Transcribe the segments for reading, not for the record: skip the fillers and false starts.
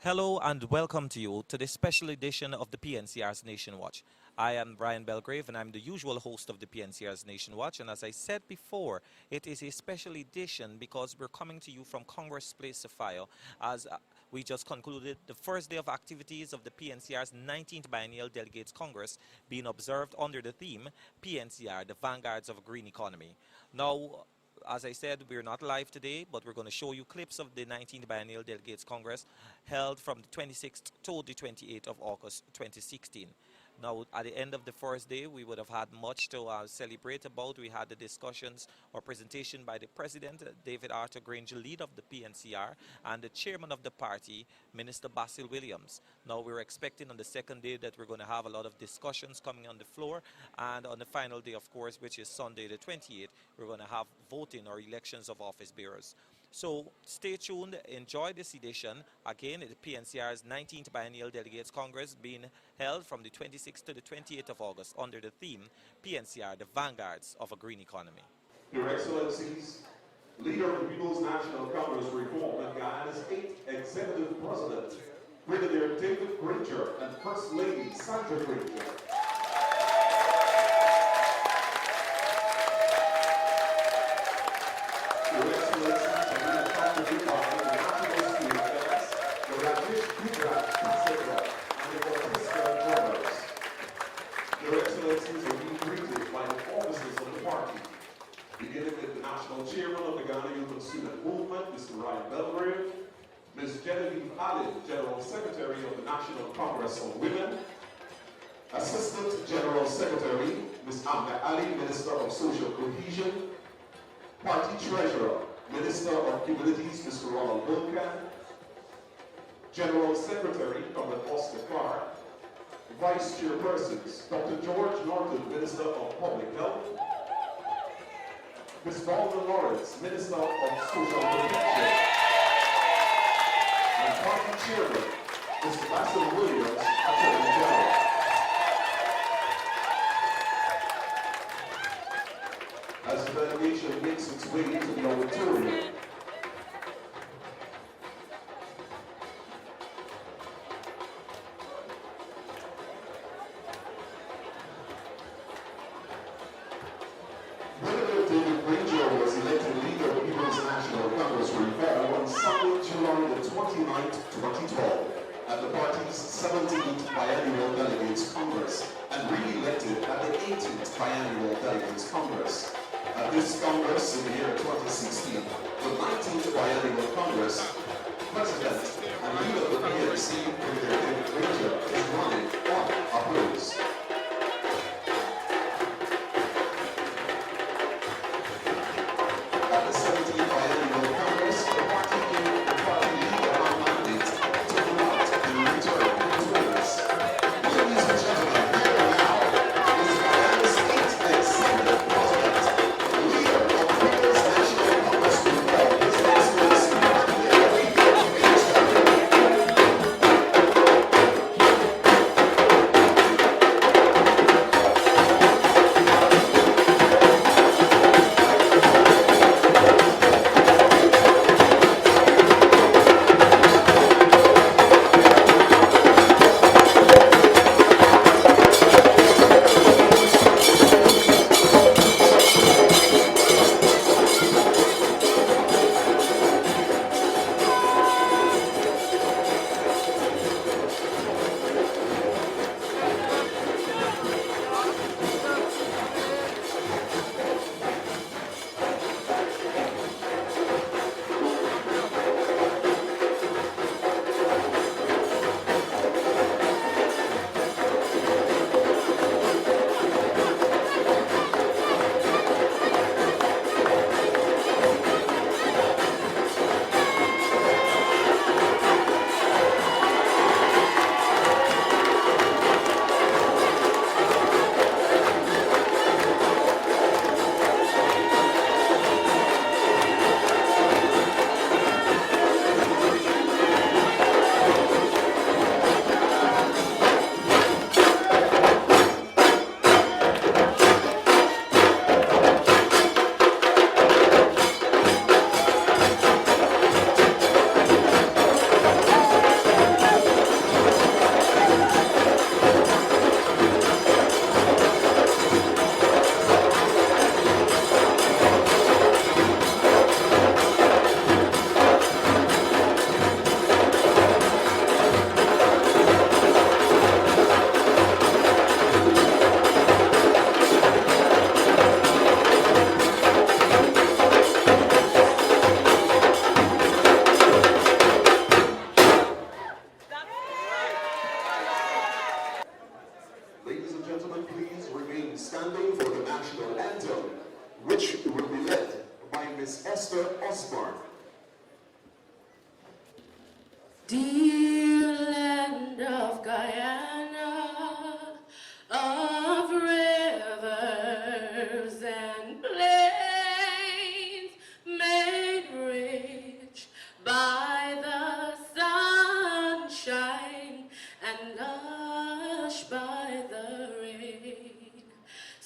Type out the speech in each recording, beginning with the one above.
Hello and welcome to you to this special edition of the PNCR's Nation Watch. I am Brian Belgrave and I'm the usual host of the PNCR's Nation Watch, and as I said before, it is a special edition because we're coming to you from Congress Place Sophia as we just concluded the first day of activities of the PNCR's 19th Biennial Delegates Congress being observed under the theme PNCR, the Vanguards of a Green Economy. Now, as I said, we're not live today, but we're going to show you clips of the 19th Biennial Delegates Congress held from the 26th to the 28th of August 2016. Now, at the end of the first day, we would have had much to celebrate about. We had the discussions or presentation by the President, David A, Granger, leader of the PNCR, and the chairman of the party, Minister Basil Williams. Now, we're expecting on the second day that we're going to have a lot of discussions coming on the floor, and on the final day, of course, which is Sunday the 28th, we're going to have voting or elections of office bearers. So stay tuned, enjoy this edition. Again, the PNCR's 19th Biennial Delegates Congress being held from the 26th to the 28th of August under the theme PNCR, the Vanguards of a Green Economy. Your Excellencies, Leader of the People's National Congress Reform and Guyana's 8th Executive President, Brigadier David Granger and First Lady Sandra Granger. Your Excellencies are being greeted by the officers of the party, beginning with the National Chairman of the Ghana Youth and Student Movement, Mr. Ryan Belgrave, Ms. Genevieve Allen, General Secretary of the National Congress of Women, Assistant General Secretary, Ms. Amna Ali, Minister of Social Cohesion, Party Treasurer, Minister of Communities, Mr. Ronald Duncan, General Secretary, Dr. Oscar Clark, Vice Chairpersons, Dr. George Norton, Minister of Public Health, Ms. Baldwin Lawrence, Minister of Social Protection, and Party Chairman, Mr. Basil Williams, Attorney General. As the delegation makes its way into the auditorium, Brigadier David Granger was elected leader of the People's National Congress Reform on Sunday, July the 29th, 2012, at the party's 17th Biennial Delegates Congress, and re-elected at the 18th Biennial Delegates Congress. At this Congress in the year 2016, the 19th Biennial Congress, President and leader of the PNC, Brigadier David Granger, is running unopposed. At the 17th Biennial Congress, the party gave the party leader a mandate to go out and return to office. Ladies and gentlemen, here and now is Guyana's 8th Executive President, leader of the People's National Congress Reform, His Excellency, Brigadier David Granger.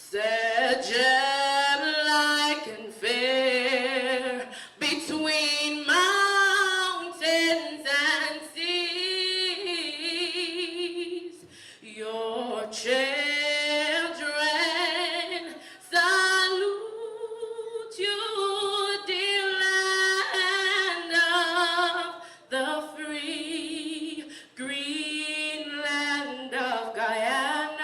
Said gem like and fair between mountains and seas. Your children salute you, dear land of the free, green land of Guyana.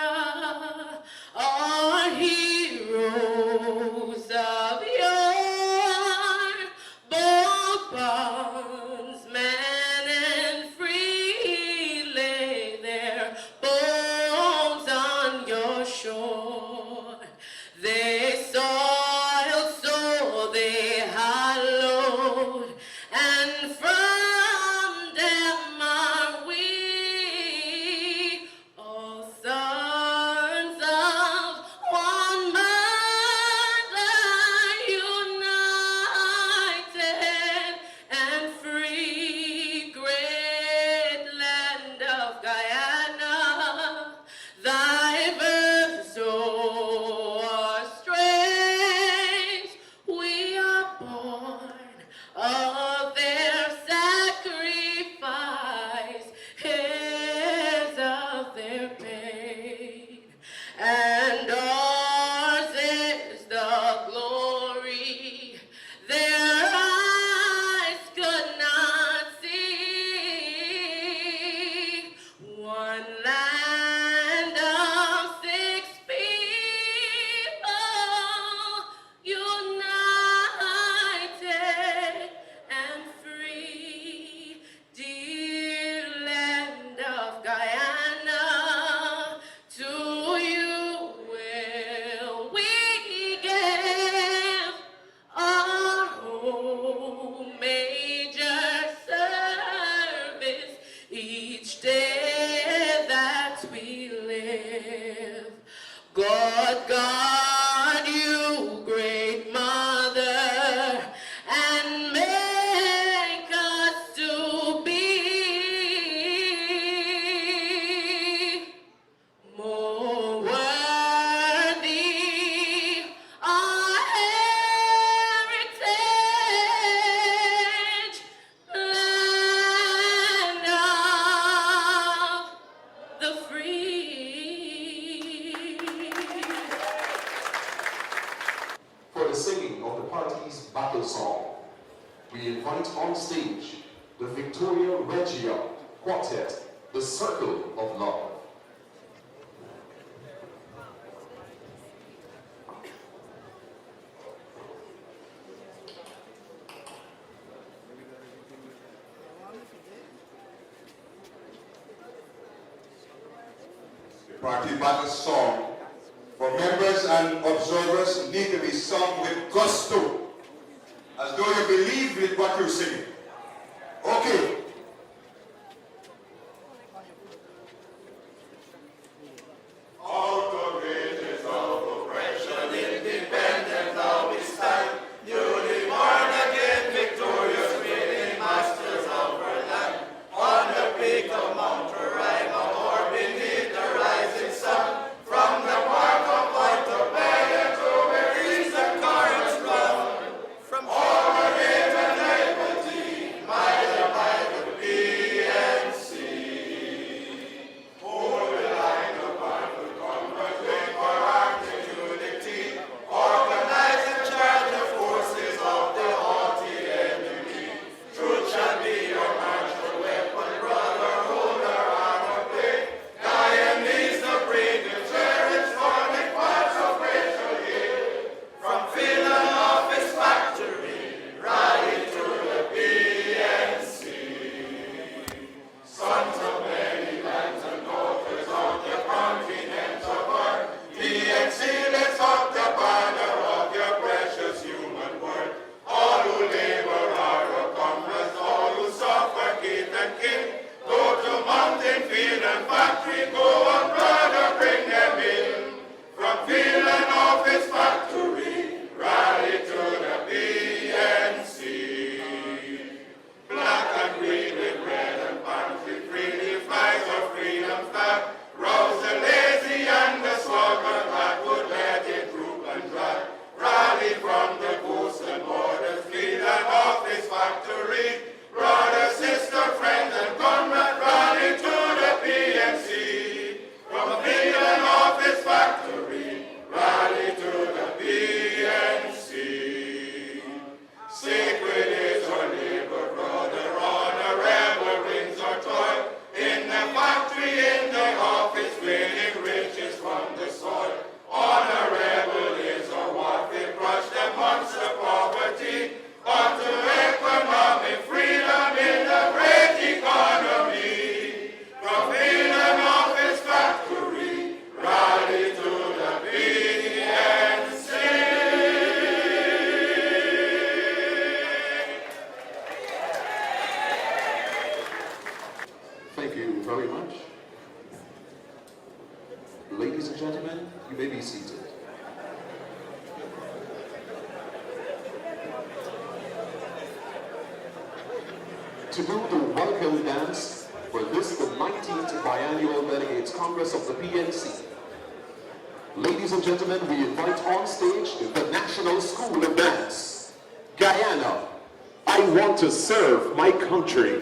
Our heroes of yore, both bondsmen and free, lay their bones on your shore. They soiled, so they hollowed, and from them are we, all sons of one mother, united and free, great land of Guyana. Thy birth are strange, we are born of their sacrifice, heirs of their pain, and ours is the glory their eyes could not see. One land of six people, united and free, dear land of Guyana. To you will we give our whole major service each day that we live. God guard you, great mother, and make us to be more worthy our heritage, land of the free. For the singing of the party's battle song, we invite on stage the Victoria Regia Quartet, The Circle of Love. The party battle song for members and observers need to be sung with gusto, as though you believe in what you're singing. Okay. Out of ages of oppression, independent now we stand, newly born again, victorious, winning masters of our land. On the peak of Mount Roraima, or beneath the rising sun, from the park of Portobello to where eastern currents run, from all the river and Thank you very much. Ladies and gentlemen, you may be seated. To do the welcome dance for this, the 19th Biennial Delegates Congress of the PNC. Ladies and gentlemen, we invite on stage the National School of Dance. Guyana, I want to serve my country.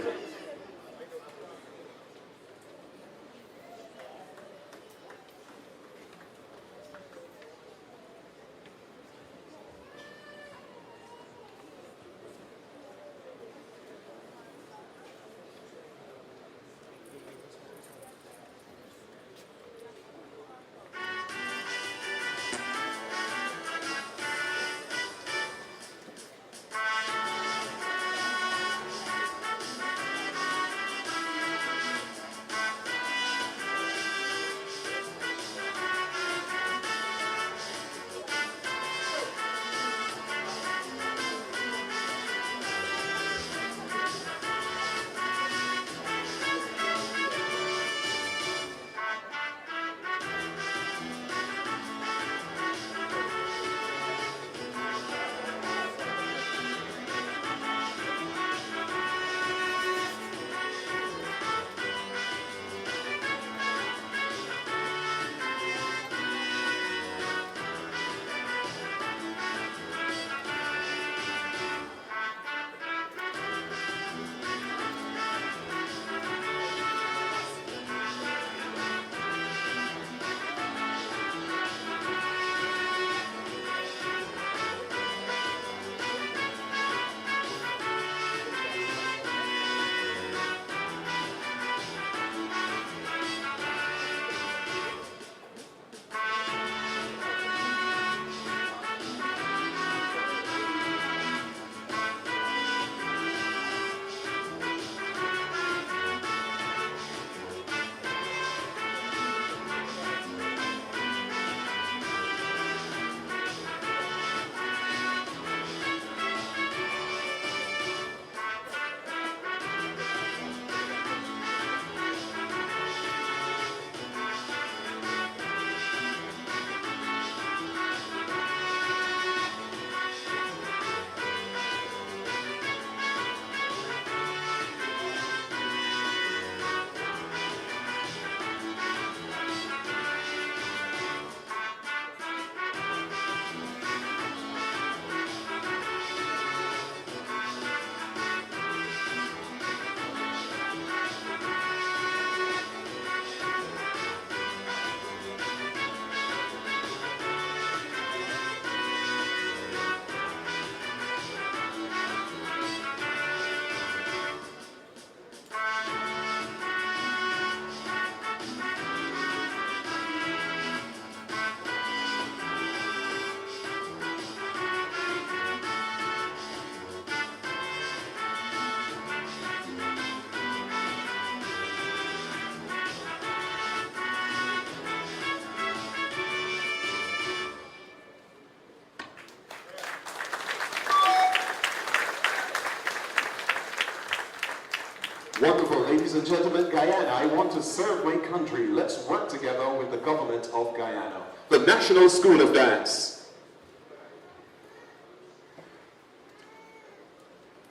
Wonderful, ladies and gentlemen, Guyana, I want to serve my country. Let's work together with the government of Guyana. The National School of Dance.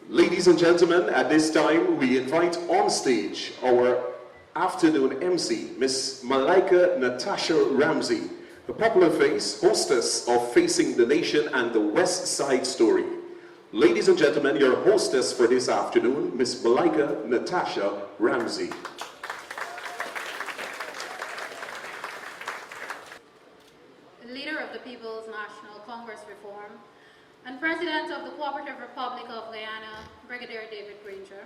Ladies and gentlemen, at this time, we invite on stage our afternoon MC, Miss Malaika Natasha Ramsey, the popular face, hostess of Facing the Nation and the West Side Story. Ladies and gentlemen, your hostess for this afternoon, Miss Malaika Natasha Ramsey. Leader of the People's National Congress Reform and President of the Co-operative Republic of Guyana, Brigadier David Granger.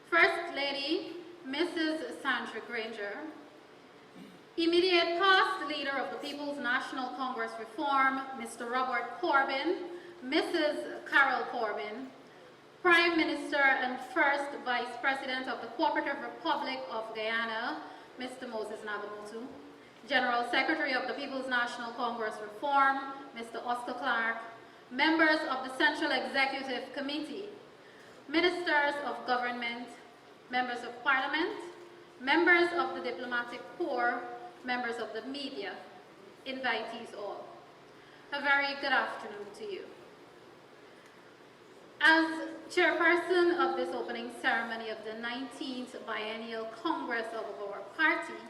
First Lady, Mrs. Sandra Granger. Immediate past Leader of the People's National Congress Reform, Mr. Robert Corbin, Mrs. Carol Corbin, Prime Minister and First Vice President of the Co-operative Republic of Guyana, Mr. Moses Nagamutu, General Secretary of the People's National Congress Reform, Mr. Oscar Clark, members of the Central Executive Committee, Ministers of Government, Members of Parliament, members of the diplomatic corps, members of the media, invitees all. A very good afternoon to you. As chairperson of this opening ceremony of the 19th Biennial Congress of our party,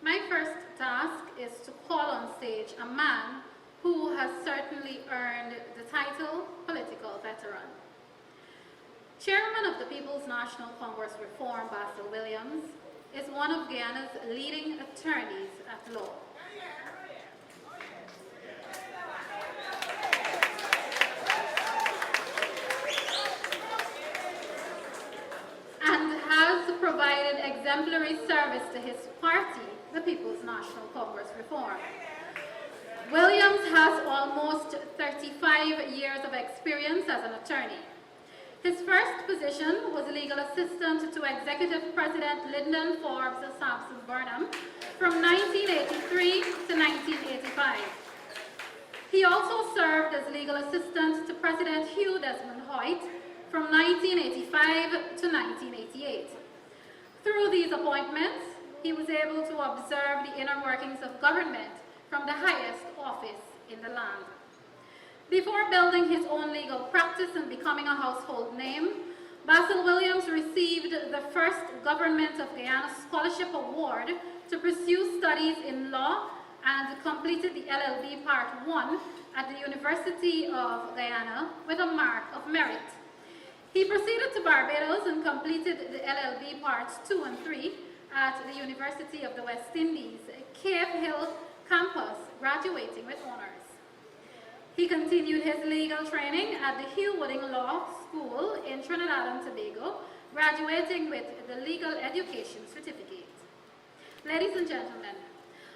my first task is to call on stage a man who has certainly earned the title political veteran. Chairman of the People's National Congress Reform, Basil Williams, is one of Guyana's leading attorneys at law. And has provided exemplary service to his party, the People's National Congress Reform. Williams has almost 35 years of experience as an attorney. His first position was legal assistant to Executive President Lyndon Forbes Sampson Burnham from 1983 to 1985. He also served as legal assistant to President Hugh Desmond Hoyt from 1985 to 1988. Through these appointments, he was able to observe the inner workings of government from the highest office in the land. Before building his own legal practice and becoming a household name, Basil Williams received the first Government of Guyana Scholarship Award to pursue studies in law and completed the LLB Part 1 at the University of Guyana with a mark of merit. He proceeded to Barbados and completed the LLB Parts 2 and 3 at the University of the West Indies, Cave Hill campus, graduating with honors. He continued his legal training at the Hugh Wooding Law School in Trinidad and Tobago, graduating with the Legal Education Certificate. Ladies and gentlemen,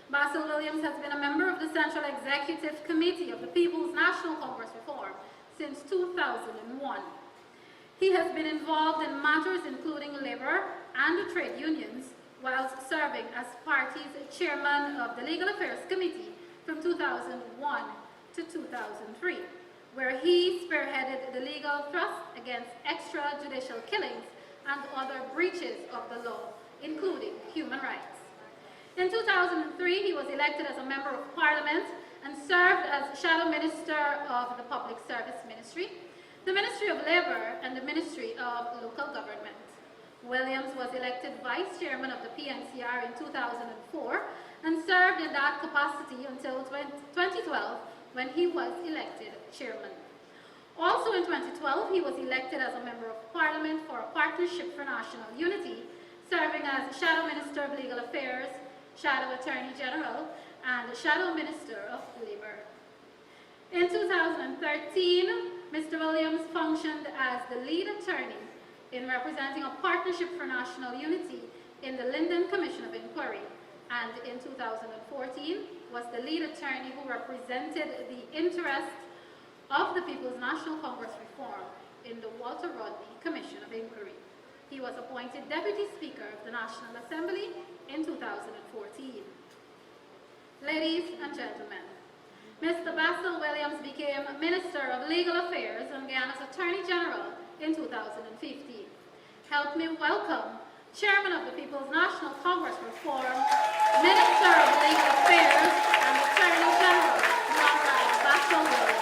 Basil Williams has been a member of the Central Executive Committee of the People's National Congress Reform since 2001. He has been involved in matters including labor and trade unions, whilst serving as party's chairman of the Legal Affairs Committee from 2001 to 2003, where he spearheaded the legal thrust against extrajudicial killings and other breaches of the law, including human rights. In 2003, he was elected as a member of parliament and served as Shadow Minister of the Public Service Ministry, the Ministry of Labor, and the Ministry of Local Government. Williams was elected Vice Chairman of the PNCR in 2004 and served in that capacity until 2012 when he was elected Chairman. Also in 2012, he was elected as a Member of Parliament for a Partnership for National Unity, serving as Shadow Minister of Legal Affairs, Shadow Attorney General, and Shadow Minister of Labor. In 2013, Mr. Williams functioned as the lead attorney in representing a Partnership for National Unity in the Linden Commission of Inquiry, and in 2014 was the lead attorney who represented the interest of the People's National Congress Reform in the Walter Rodney Commission of Inquiry. He was appointed Deputy Speaker of the National Assembly in 2014. Ladies and gentlemen, Mr. Basil Williams became Minister of Legal Affairs and Guyana's Attorney General in 2015. Help me welcome Chairman of the People's National Congress Reform, Minister of Legal Affairs and Attorney General, Honorable Basil Williams.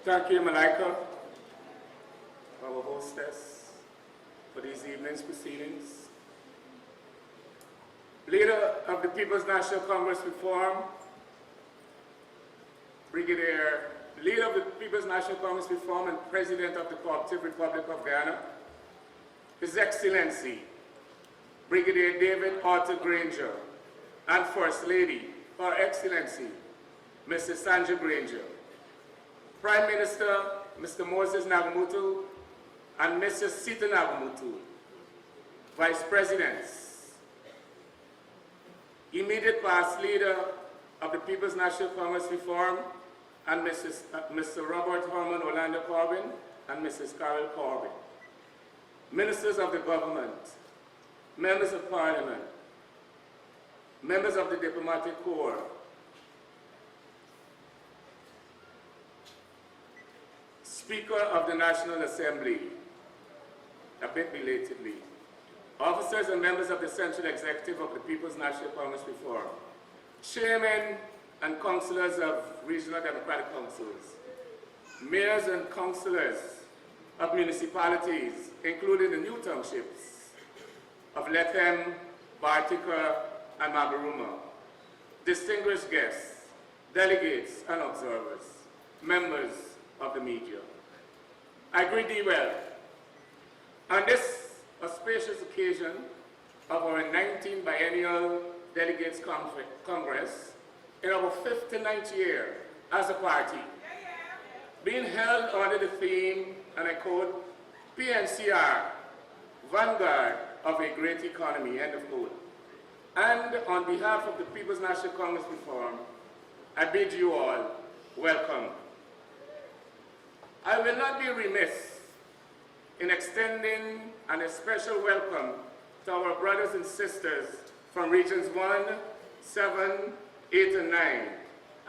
Thank you, Malika, our hostess, for these evening's proceedings. Leader of the People's National Congress Reform, Leader of the People's National Congress Reform and President of the Co-operative Republic of Guyana, His Excellency, Brigadier David A. Granger, and First Lady, Her Excellency, Mrs. Sandra Granger, Prime Minister, Mr. Moses Nagamutu, and Mrs. Sita Nagamutu, Vice Presidents, immediate past Leader of the People's National Congress Reform, and Mr. Robert Herman Orlando Corbin, and Mrs. Carol Corbin, Ministers of the Government, Members of Parliament, members of the Diplomatic Corps, Speaker of the National Assembly, a bit belatedly, officers and members of the Central Executive of the People's National Congress Reform, chairmen and councillors of regional democratic councils, mayors and councillors of municipalities, including the new townships of Lethem, Bartica, and Mabaruma, distinguished guests, delegates and observers, members of the media. I greet thee well on this auspicious occasion of our 19th Biennial Delegates Congress in our 59th year as a party, being held under the theme, and I quote, PNCR, Vanguard of a Great Economy, end of quote. And on behalf of the People's National Congress Reform, I bid you all welcome. I will not be remiss in extending an special welcome to our brothers and sisters from regions 1, 7, 8, and 9,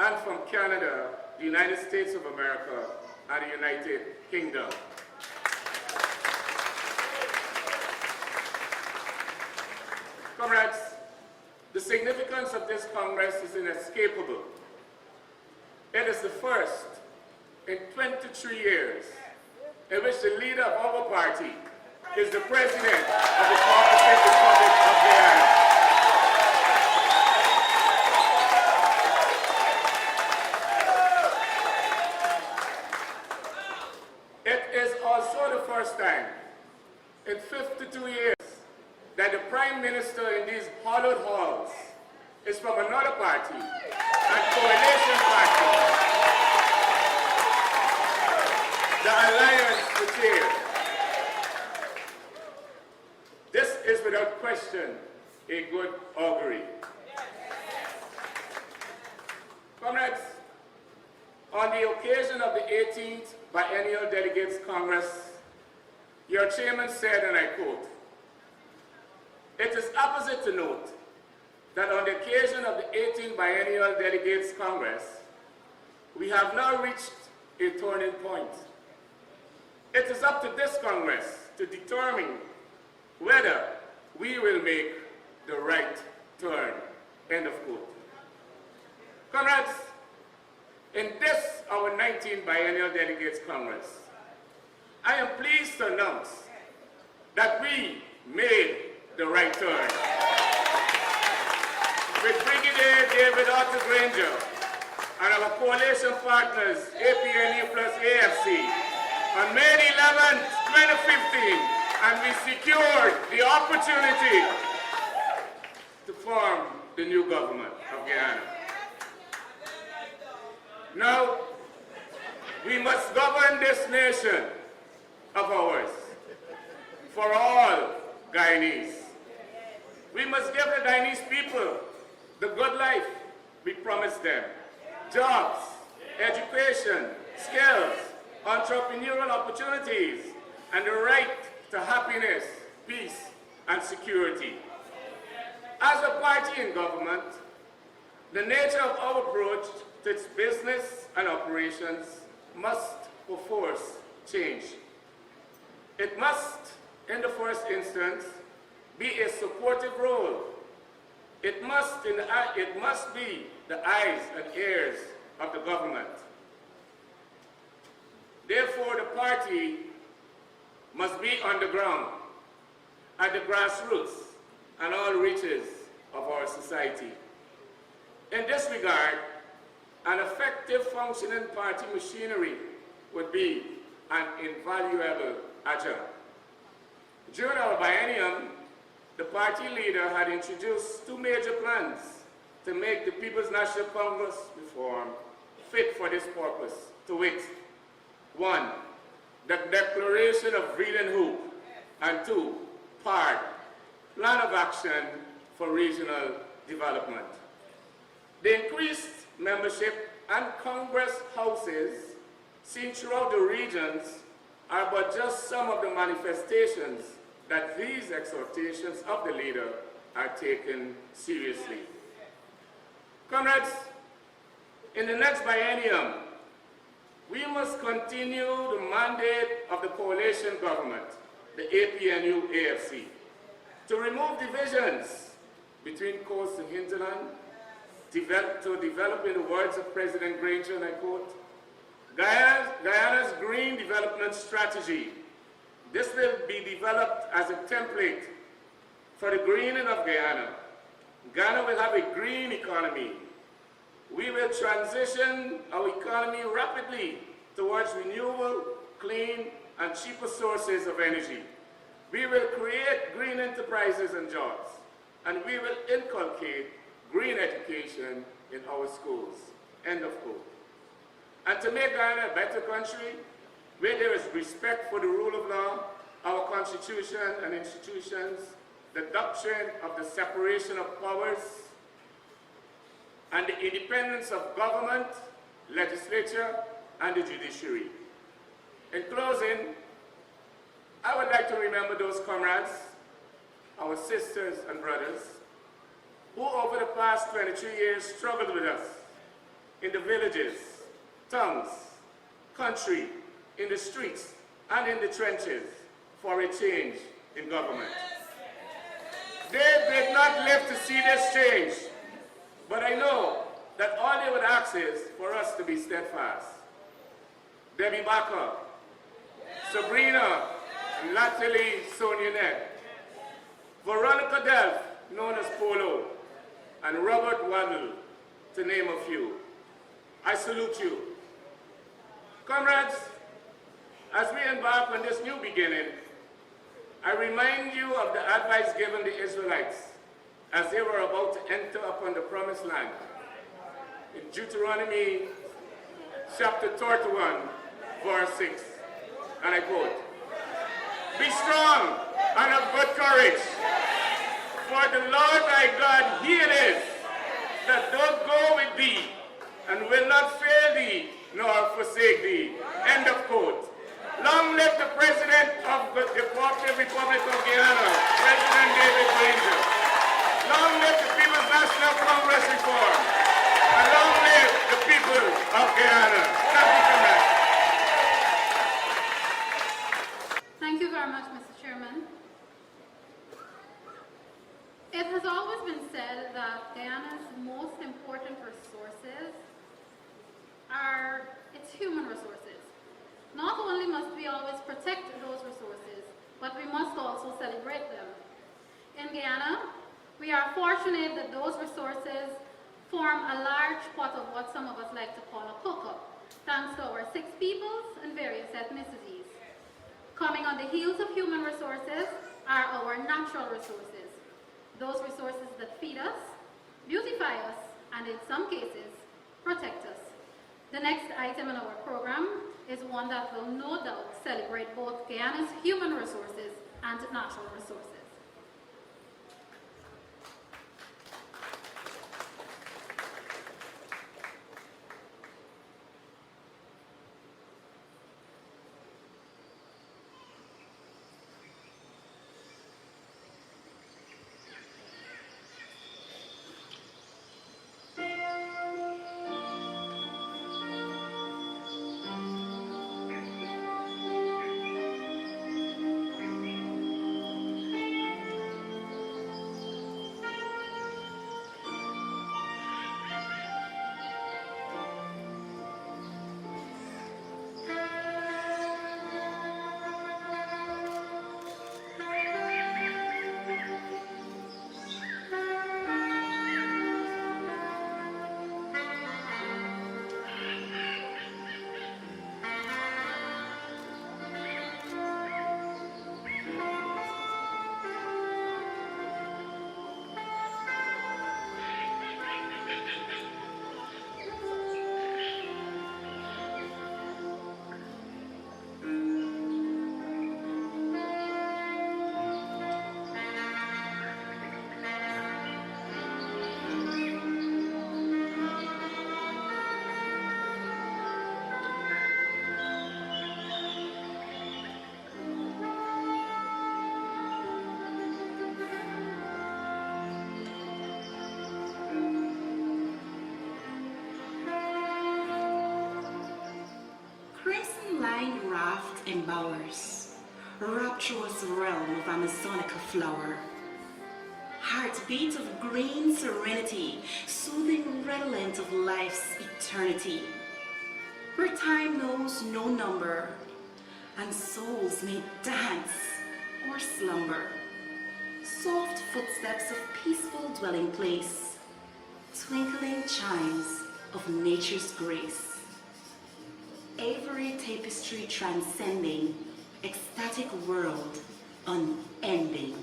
and from Canada, the United States of America, and the United Kingdom. Comrades, the significance of this Congress is inescapable. It is the first in 23 years in which the leader of our party is the President of the Co-operative Republic of Guyana. It is also the first time in 52 years that the Prime Minister in these hallowed halls is from another party, a coalition party, the Alliance for Change. This is without question a good augury. Comrades, on the occasion of the 18th Biennial Delegates Congress, your chairman said, and I quote, "It is opposite to note that on the occasion of the 18th Biennial Delegates Congress, we have now reached a turning point. It is up to this Congress to determine whether we will make the right turn," end of quote. Comrades, in this, our 19th Biennial Delegates Congress, I am pleased to announce that we made the right turn. With Brigadier David A, Granger, and our coalition partners, APNU plus AFC, on May 11, 2015, and we secured the opportunity to form the new government of Guyana. Now, we must govern this nation of ours for all Guyanese. We must give the Guyanese people the good life we promised them: jobs, education, skills, entrepreneurial opportunities, and the right to happiness, peace, and security. As a party in government, the nature of our approach to its business and operations must, perforce, change. It must, in the first instance, be a supportive role. It must be the eyes and ears of the government. Therefore, the party must be on the ground, at the grassroots and all reaches of our society. In this regard, an effective functioning party machinery would be an invaluable adjunct. During our biennium, the party leader had introduced two major plans to make the People's National Congress reform fit for this purpose, to wit, 1, the Declaration of Reed and Hoop, and 2, PARD, Plan of Action for Regional Development. The increased membership and Congress houses seen throughout the regions are but just some of the manifestations that these exhortations of the leader are taken seriously. Comrades, in the next biennium, we must continue the mandate of the coalition government, the APNU-AFC, to remove divisions between coast and hinterland, to develop, in the words of President Granger, and I quote, Guyana's green development strategy. This will be developed as a template for the greening of Guyana. Ghana will have a green economy. We will transition our economy rapidly towards renewable, clean, and cheaper sources of energy. We will create green enterprises and jobs, and we will inculcate green education in our schools. End of quote. And to make Guyana a better country, where there is respect for the rule of law, our constitution and institutions, the doctrine of the separation of powers, and the independence of government, legislature, and the judiciary. In closing, I would like to remember those comrades, our sisters and brothers, who over the past 23 years struggled with us in the villages, towns, country, in the streets, and in the trenches for a change in government. They did not live to see this change, but I know that all they would ask is for us to be steadfast. Debbie Baca, Sabrina, Natalie Sonyanet, Veronica Delph, known as Polo, and Robert Waddle, to name a few. I salute you. Comrades, as we embark on this new beginning, I remind you of the advice given the Israelites as they were about to enter upon the promised land. In Deuteronomy chapter 31, verse 6, and I quote, "Be strong and of good courage, for the Lord thy God, he it is, that doth go with thee, and will not fail thee, nor forsake thee." End of quote. Long live the President of the Co-operative Republic of Guyana, President David Granger. Long live the People's National Congress reform. And long live the people of Guyana. Thank you, comrades. Thank you very much, Mr. Chairman. It has always been said that Guyana's most important resources are its human resources. Not only must we always protect those resources, but we must also celebrate them. In Guyana, we are fortunate that those resources form a large pot of what some of us like to call a cook-up, thanks to our 6 peoples and various ethnicities. Coming on the heels of human resources are our natural resources, those resources that feed us, beautify us, and in some cases, protect us. The next item in our program is one that will no doubt celebrate both Guyana's human resources and natural resources. craft embowers, rapturous realm of Amazonica flower, heartbeat of green serenity, soothing redolent of life's eternity, where time knows no number, and souls may dance or slumber, soft footsteps of peaceful dwelling place, twinkling chimes of nature's grace, ivory tapestry transcending, ecstatic world unending.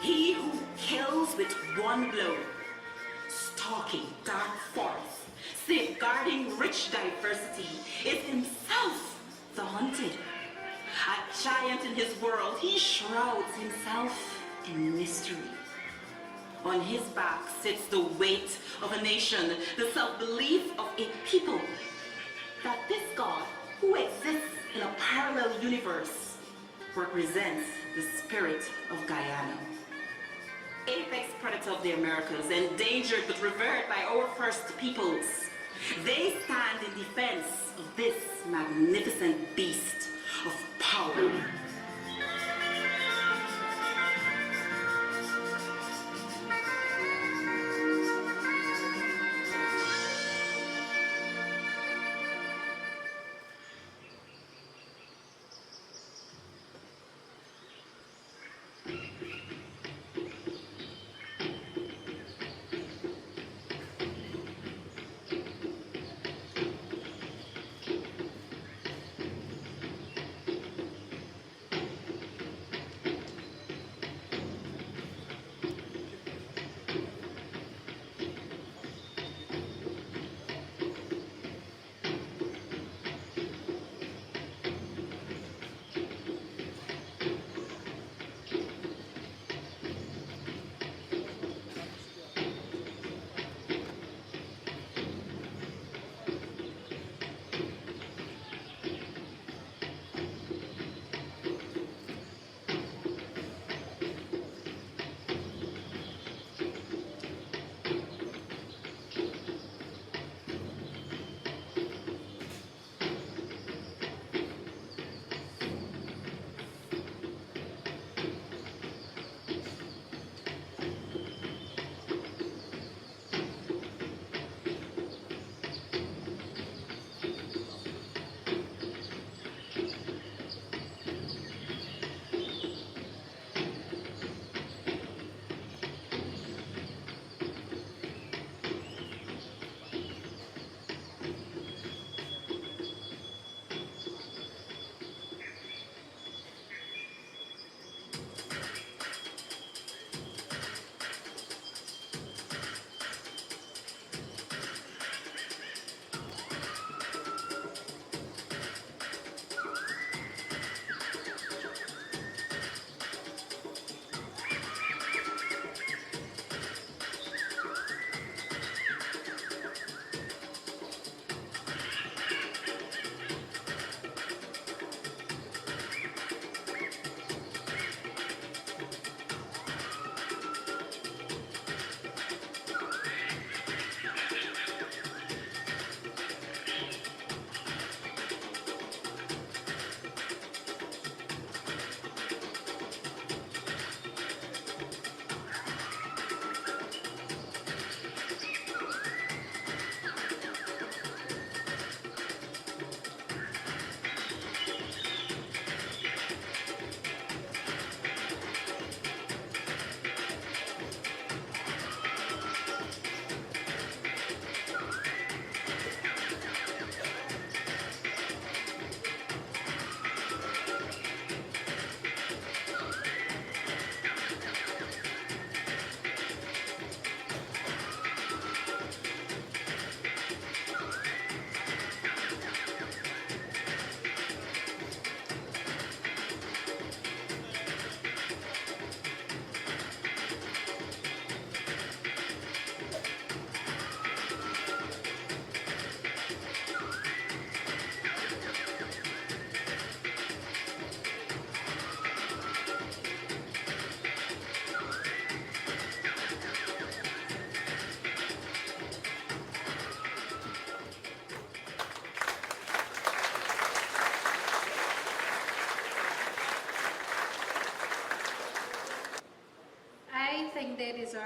He who kills with one blow, stalking dark forests, safeguarding rich diversity, is himself the hunted. A giant in his world, he shrouds himself in mystery. On his back sits the weight of a nation, the self-belief of a people, that this God, who exists in a parallel universe, represents the spirit of Guyana. Apex predator of the Americas, endangered but revered by our first peoples. They stand in defense of this magnificent beast of power.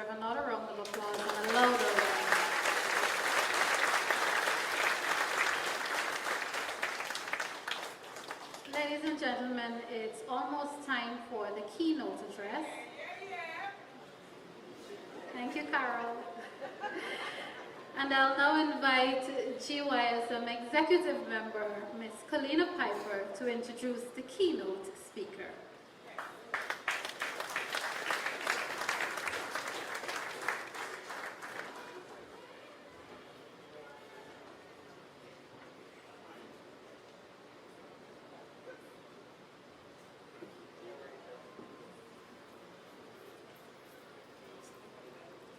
deserve another round of applause and a louder one. Ladies and gentlemen, it's almost time for the keynote address. Thank you, Carol. And I'll now invite GYSM Executive Member, Ms. Colina Piper, to introduce the keynote speaker.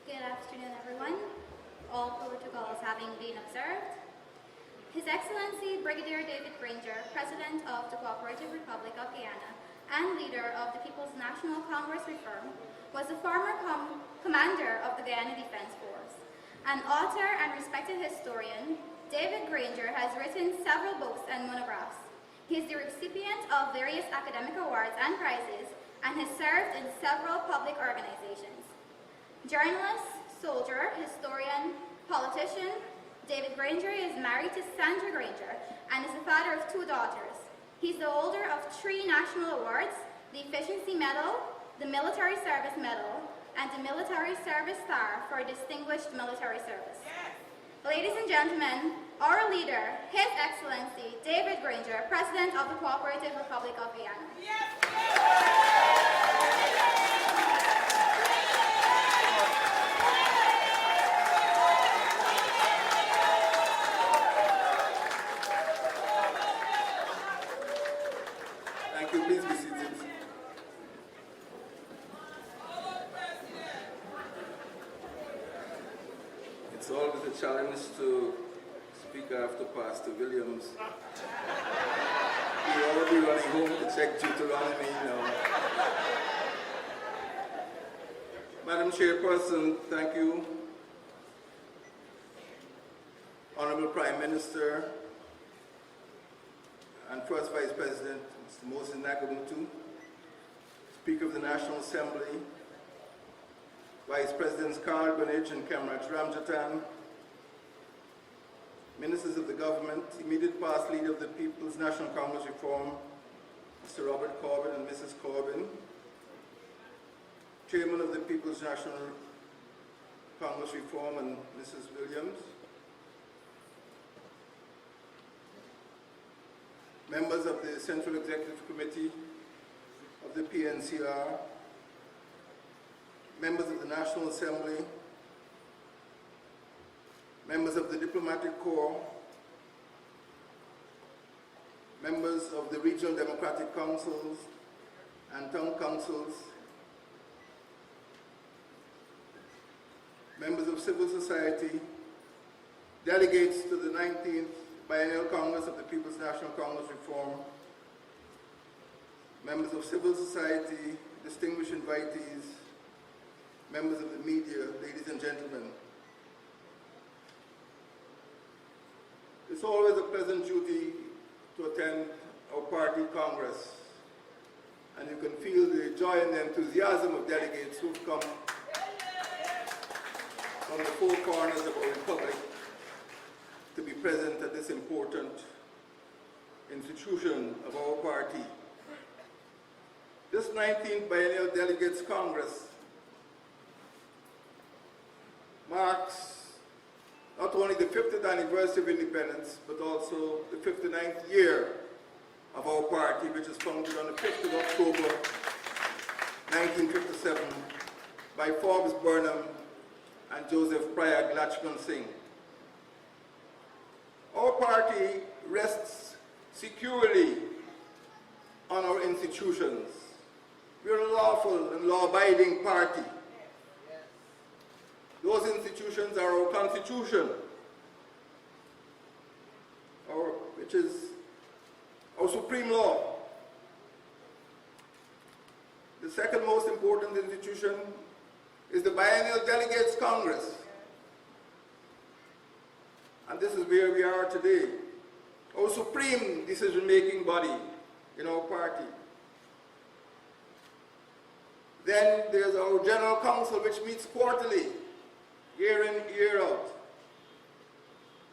Good afternoon, everyone. All protocols having been observed. His Excellency Brigadier David Granger, President of the Co-operative Republic of Guyana and leader of the People's National Congress Reform, was the former commander of the Guyana Defense Force. An author and respected historian, David Granger has written several books and monographs. He is the recipient of various academic awards and prizes and has served in several public organizations. Journalist, soldier, historian, politician, David Granger is married to Sandra Granger and is the father of 2 daughters. He's the holder of 3 national awards, the Efficiency Medal, the Military Service Medal, and the Military Service Star for Distinguished Military Service. Yes. Ladies and gentlemen, our leader, His Excellency David Granger, President of the Co-operative Republic of Guyana. Yes. Thank you. Please be seated. It's always a challenge to speak after Pastor Williams. He already running home to check Deuteronomy now. Madam Chairperson, thank you. Honorable Prime Minister and First Vice President, Mr. Moses Nagamutu, Speaker of the National Assembly, Vice Presidents Carl Greenidge and Kamraj Ramjatan, Ministers of the Government, immediate past Leader of the People's National Congress Reform, Mr. Robert Corbyn and Mrs. Corbyn, Chairman of the People's National Congress Reform and Mrs. Williams, members of the Central Executive Committee of the PNCR, members of the National Assembly, members of the Diplomatic Corps, members of the Regional Democratic Councils and Town Councils, members of civil society, delegates to the 19th Biennial Congress of the People's National Congress Reform, members of civil society, distinguished invitees, members of the media, ladies and gentlemen. It's always a pleasant duty to attend our party Congress, and you can feel the joy and the enthusiasm of delegates who've come from the 4 corners of our republic to be present at this important institution of our party. This 19th Biennial Delegates Congress marks not only the 50th anniversary of independence, but also the 59th year of our party, which was founded on the 5th of October, 1957, by Forbes Burnham and Joseph Pryor Glatchman Singh. Our party rests securely on our institutions. We are a lawful and law-abiding party. Those institutions are our Constitution, which is our supreme law. The second most important institution is the Biennial Delegates Congress. And this is where we are today, our supreme decision-making body in our party. Then there's our General Council, which meets quarterly, year in, year out.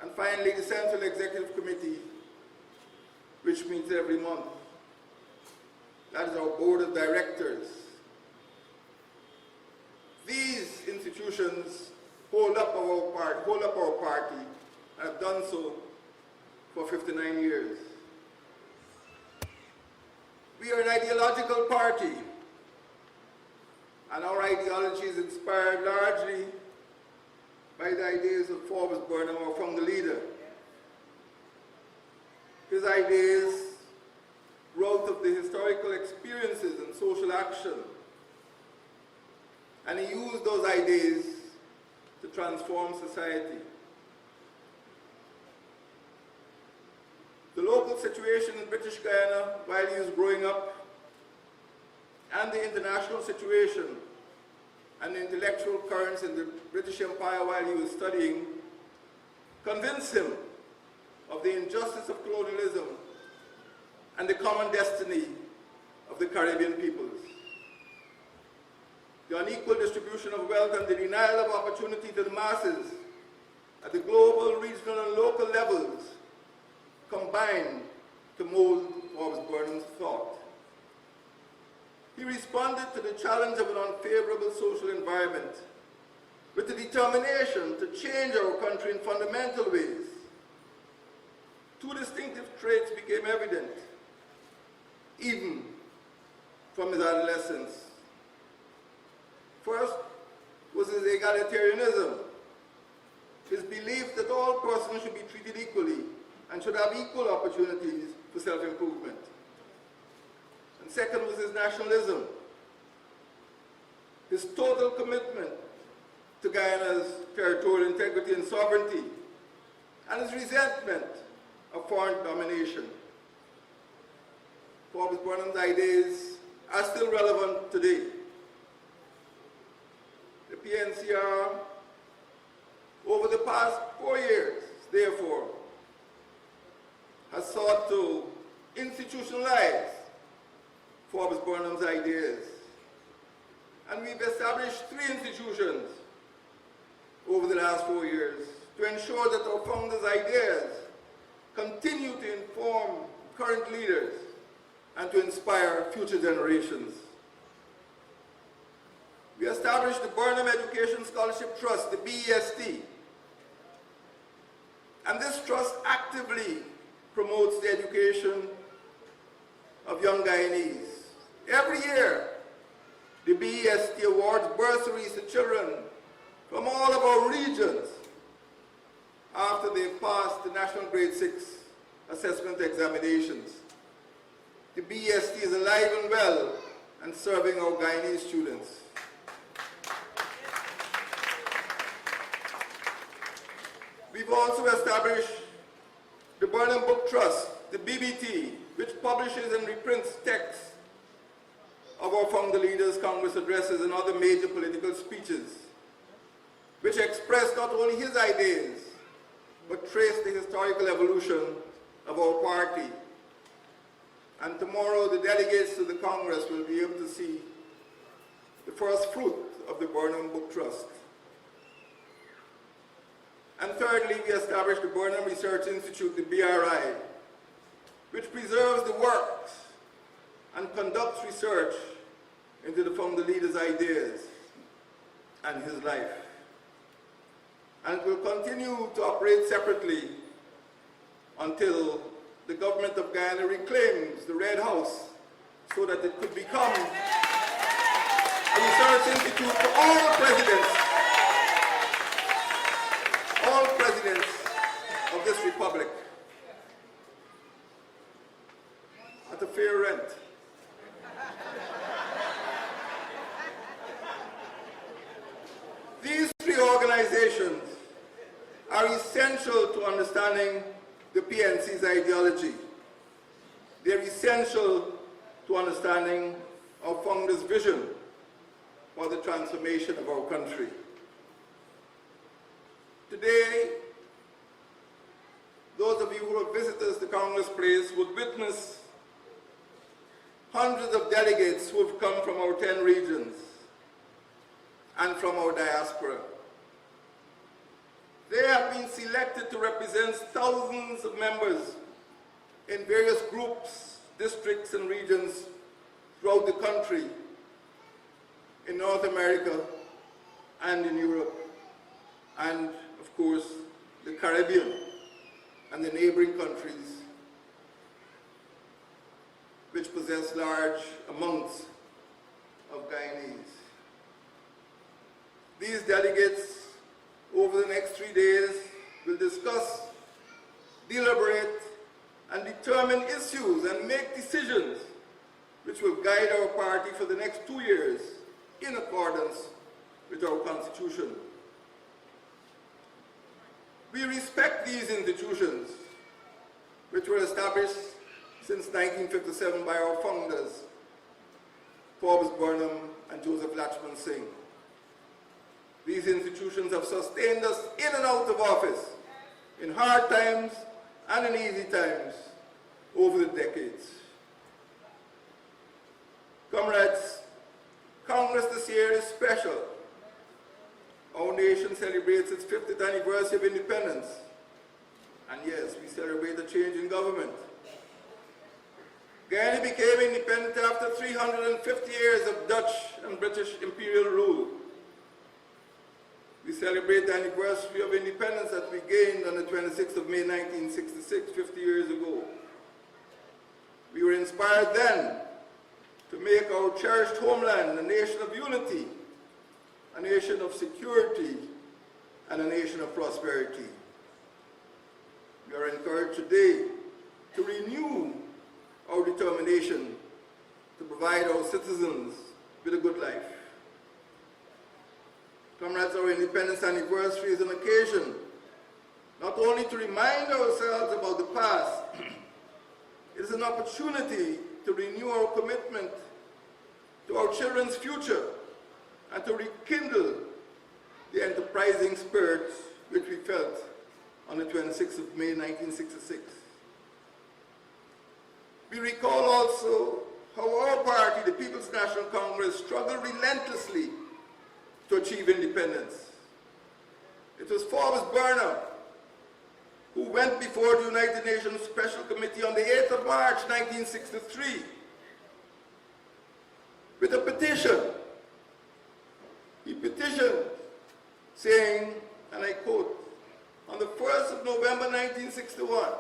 And finally, the Central Executive Committee, which meets every month. That is our Board of Directors. These institutions hold up our party, and have done so for 59 years. We are an ideological party, and our ideology is inspired largely by the ideas of Forbes Burnham, our founder leader. His ideas grew out of the historical experiences and social action, and he used those ideas to transform society. The local situation in British Guyana while he was growing up, and the international situation and the intellectual currents in the British Empire while he was studying, convinced him of the injustice of colonialism and the common destiny of the Caribbean peoples. The unequal distribution of wealth and the denial of opportunity to the masses at the global, regional, and local levels combined to mold Forbes Burnham's thought. He responded to the challenge of an unfavorable social environment with the determination to change our country in fundamental ways. Two distinctive traits became evident, even from his adolescence. First was his egalitarianism, his belief that all persons should be treated equally and should have equal opportunities for self-improvement. And second was his nationalism, his total commitment to Guyana's territorial integrity and sovereignty, and his resentment of foreign domination. Forbes Burnham's ideas are still relevant today. The PNCR, over the past 4 years, therefore, has sought to institutionalize Forbes Burnham's ideas. And we've established 3 institutions over the last 4 years to ensure that our founders' ideas continue to inform current leaders and to inspire future generations. We established the Burnham Education Scholarship Trust, the BEST, and this trust actively promotes the education of young Guyanese. Every year, the BEST awards bursaries to children from all of our regions after they've passed the National Grade 6 assessment examinations. The BEST is alive and well and serving our Guyanese students. We've also established the Burnham Book Trust, the BBT, which publishes and reprints texts of our founder leaders, Congress addresses, and other major political speeches, which express not only his ideas, but trace the historical evolution of our party. And tomorrow, the delegates to the Congress will be able to see the first fruit of the Burnham Book Trust. And thirdly, we established the Burnham Research Institute, the BRI, which preserves the works and conducts research into the founder leader's ideas and his life. And it will continue to operate separately until the government of Guyana reclaims the Red House so that it could become a research institute for all presidents of this republic at a fair rent. These 3 organizations are essential to understanding the PNC's ideology. They're essential to understanding our founder's vision for the transformation of our country. Today, those of you who have visited the Congress Place would witness hundreds of delegates who have come from our 10 regions and from our diaspora. They have been selected to represent thousands of members in various groups, districts, and regions throughout the country, in North America and in Europe, and of course, the Caribbean and the neighboring countries which possess large amounts of Guyanese. These delegates, over the next 3 days, will discuss, deliberate, and determine issues and make decisions which will guide our party for the next 2 years in accordance with our Constitution. We respect these institutions, which were established since 1957 by our founders, Forbes Burnham and Joseph Latchman Singh. These institutions have sustained us in and out of office, in hard times and in easy times, over the decades. Comrades, Congress this year is special. Our nation celebrates its 50th anniversary of independence. And yes, we celebrate a change in government. Guyana became independent after 350 years of Dutch and British imperial rule. We celebrate the anniversary of independence that we gained on the 26th of May 1966, 50 years ago. We were inspired then to make our cherished homeland a nation of unity, a nation of security, and a nation of prosperity. We are encouraged today to renew our determination to provide our citizens with a good life. Comrades, our independence anniversary is an occasion not only to remind ourselves about the past, it is an opportunity to renew our commitment to our children's future and to rekindle the enterprising spirit which we felt on the 26th of May 1966. We recall also how our party, the People's National Congress, struggled relentlessly to achieve independence. It was Forbes Burnham who went before the United Nations Special Committee on the 8th of March 1963 with a petition. He petitioned saying, and I quote, "On the 1st of November 1961,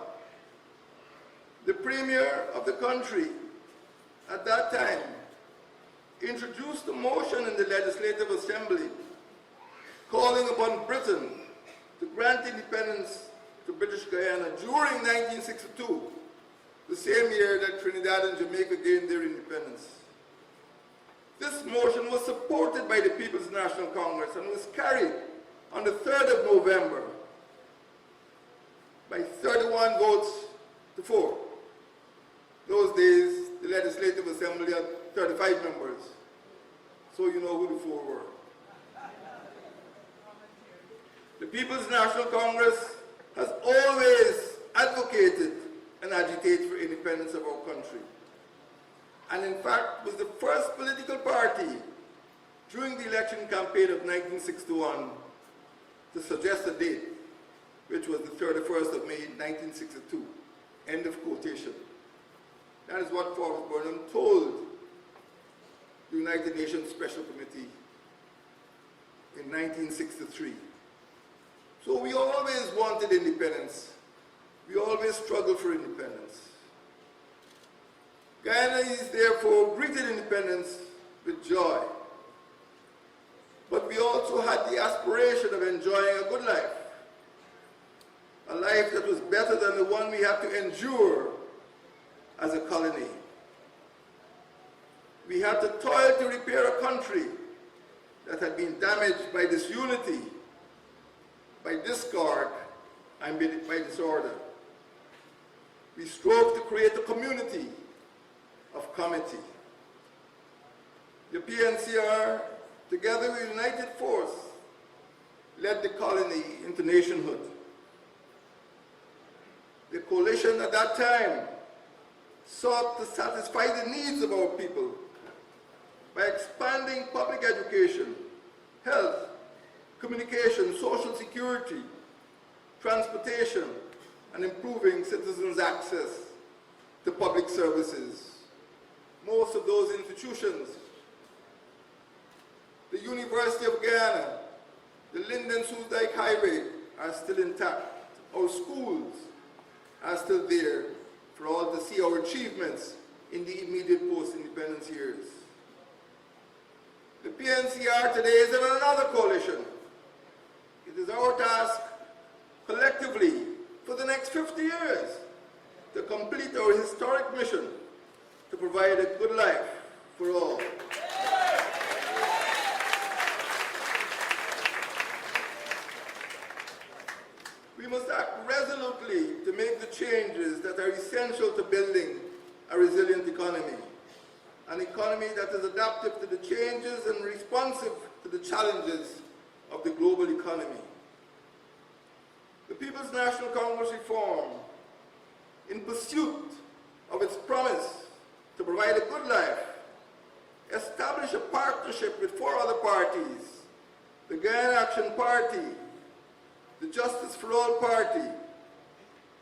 the Premier of the country at that time introduced a motion in the Legislative Assembly calling upon Britain to grant independence to British Guyana during 1962, the same year that Trinidad and Jamaica gained their independence. This motion was supported by the People's National Congress and was carried on the 3rd of November by 31 votes to 4. Those days, the Legislative Assembly had 35 members, so you know who the 4 were. The People's National Congress has always advocated and agitated for independence of our country, and in fact was the first political party during the election campaign of 1961 to suggest a date, which was the 31st of May 1962, end of quotation. That is what Forbes Burnham told the United Nations Special Committee in 1963. So we always wanted independence. We always struggled for independence. Guyanese therefore greeted independence with joy. But we also had the aspiration of enjoying a good life. A life that was better than the one we had to endure as a colony. We had to toil to repair a country that had been damaged by disunity, by discord, and by disorder. We strove to create a community of comity. The PNCR, together with United Force, led the colony into nationhood. The coalition at that time sought to satisfy the needs of our people by expanding public education, health, communication, social security, transportation, and improving citizens' access to public services. Most of those institutions, the University of Guyana, the Linden-Soesdijk Highway, are still intact. Our schools are still there for all to see our achievements in the immediate post-independence years. The PNCR today is in another coalition. It is our task, collectively, for the next 50 years, to complete our historic mission to provide a good life for all. We must act resolutely to make the changes that are essential to building a resilient economy, an economy that is adaptive to the changes and responsive to the challenges of the global economy. The People's National Congress reform, in pursuit of its promise to provide a good life, establish a partnership with 4 other parties: the Guyana Action Party, the Justice for All Party,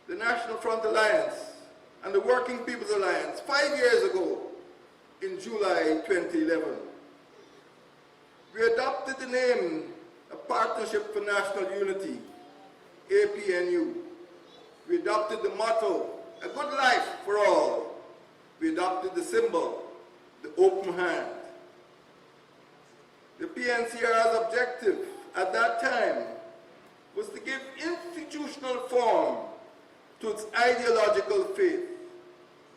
the National Front Alliance, and the Working People's Alliance 5 years ago in July 2011. We adopted the name of Partnership for National Unity, APNU. We adopted the motto, a good life for all. We adopted the symbol, the open hand. The PNCR's objective at that time was to give institutional form to its ideological faith.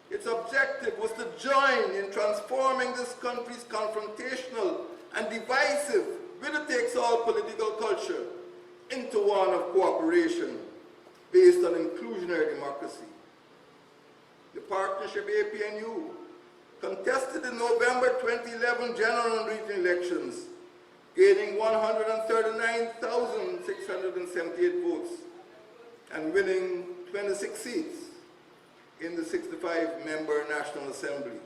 Its objective was to join in transforming this country's confrontational and divisive, winner-takes-all political culture into one of cooperation based on inclusionary democracy. The partnership APNU contested the November 2011 general and regional elections, gaining 139,678 votes and winning 26 seats in the 65-member National Assembly.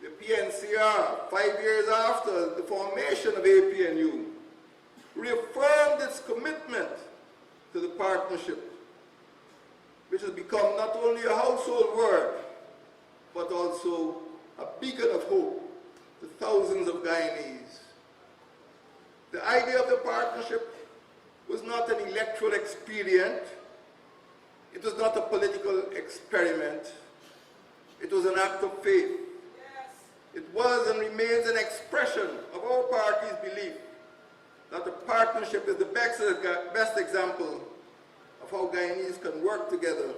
The PNCR, 5 years after the formation of APNU, reaffirmed its commitment to the partnership, which has become not only a household word, but also a beacon of hope to thousands of Guyanese. The idea of the partnership was not an electoral expedient. It was not a political experiment. It was an act of faith. It was and remains an expression of our party's belief that the partnership is the best example of how Guyanese can work together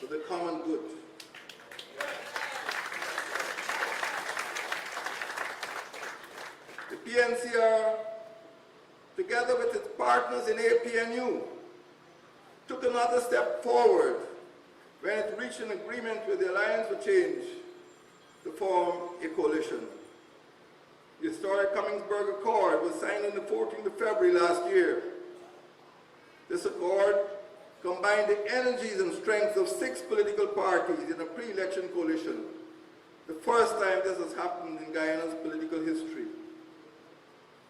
for the common good. The PNCR, together with its partners in APNU, took another step forward when it reached an agreement with the Alliance for Change to form a coalition. The historic Cummingsburg Accord was signed on the 14th of February last year. This accord combined the energies and strengths of 6 political parties in a pre-election coalition, the first time this has happened in Guyana's political history.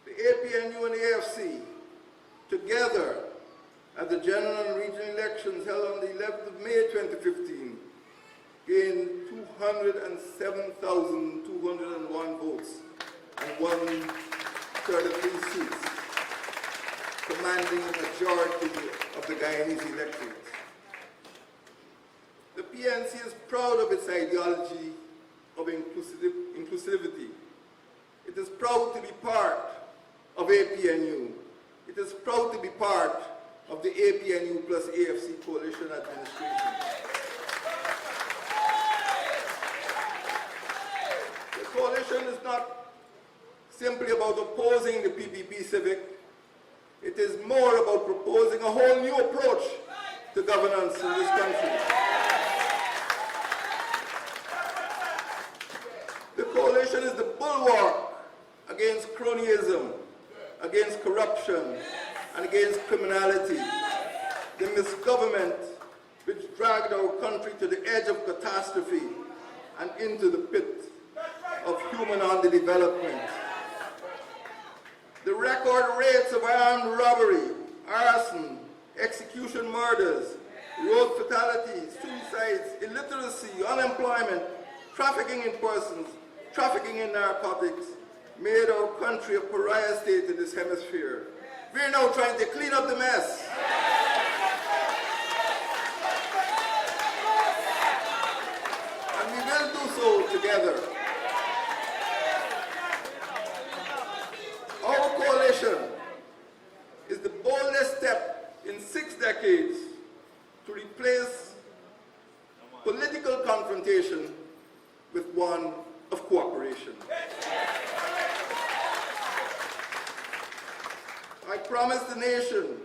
The APNU and the AFC, together at the general and regional elections held on the 11th of May 2015, gained 207,201 votes and won 33 seats, commanding a majority of the Guyanese electorate. The PNC is proud of its ideology of inclusivity. It is proud to be part of APNU. It is proud to be part of the APNU plus AFC coalition administration. The coalition is not simply about opposing the PPP civic. It is more about proposing a whole new approach to governance in this country. The coalition is the bulwark against cronyism, against corruption, and against criminality, the misgovernment which dragged our country to the edge of catastrophe and into the pit of human underdevelopment. The record rates of armed robbery, arson, execution murders, road fatalities, suicides, illiteracy, unemployment, trafficking in persons, trafficking in narcotics, made our country a pariah state in this hemisphere. We're now trying to clean up the mess. And we will do so together. Our coalition is the boldest step in 6 decades to replace political confrontation with one of cooperation. I promised the nation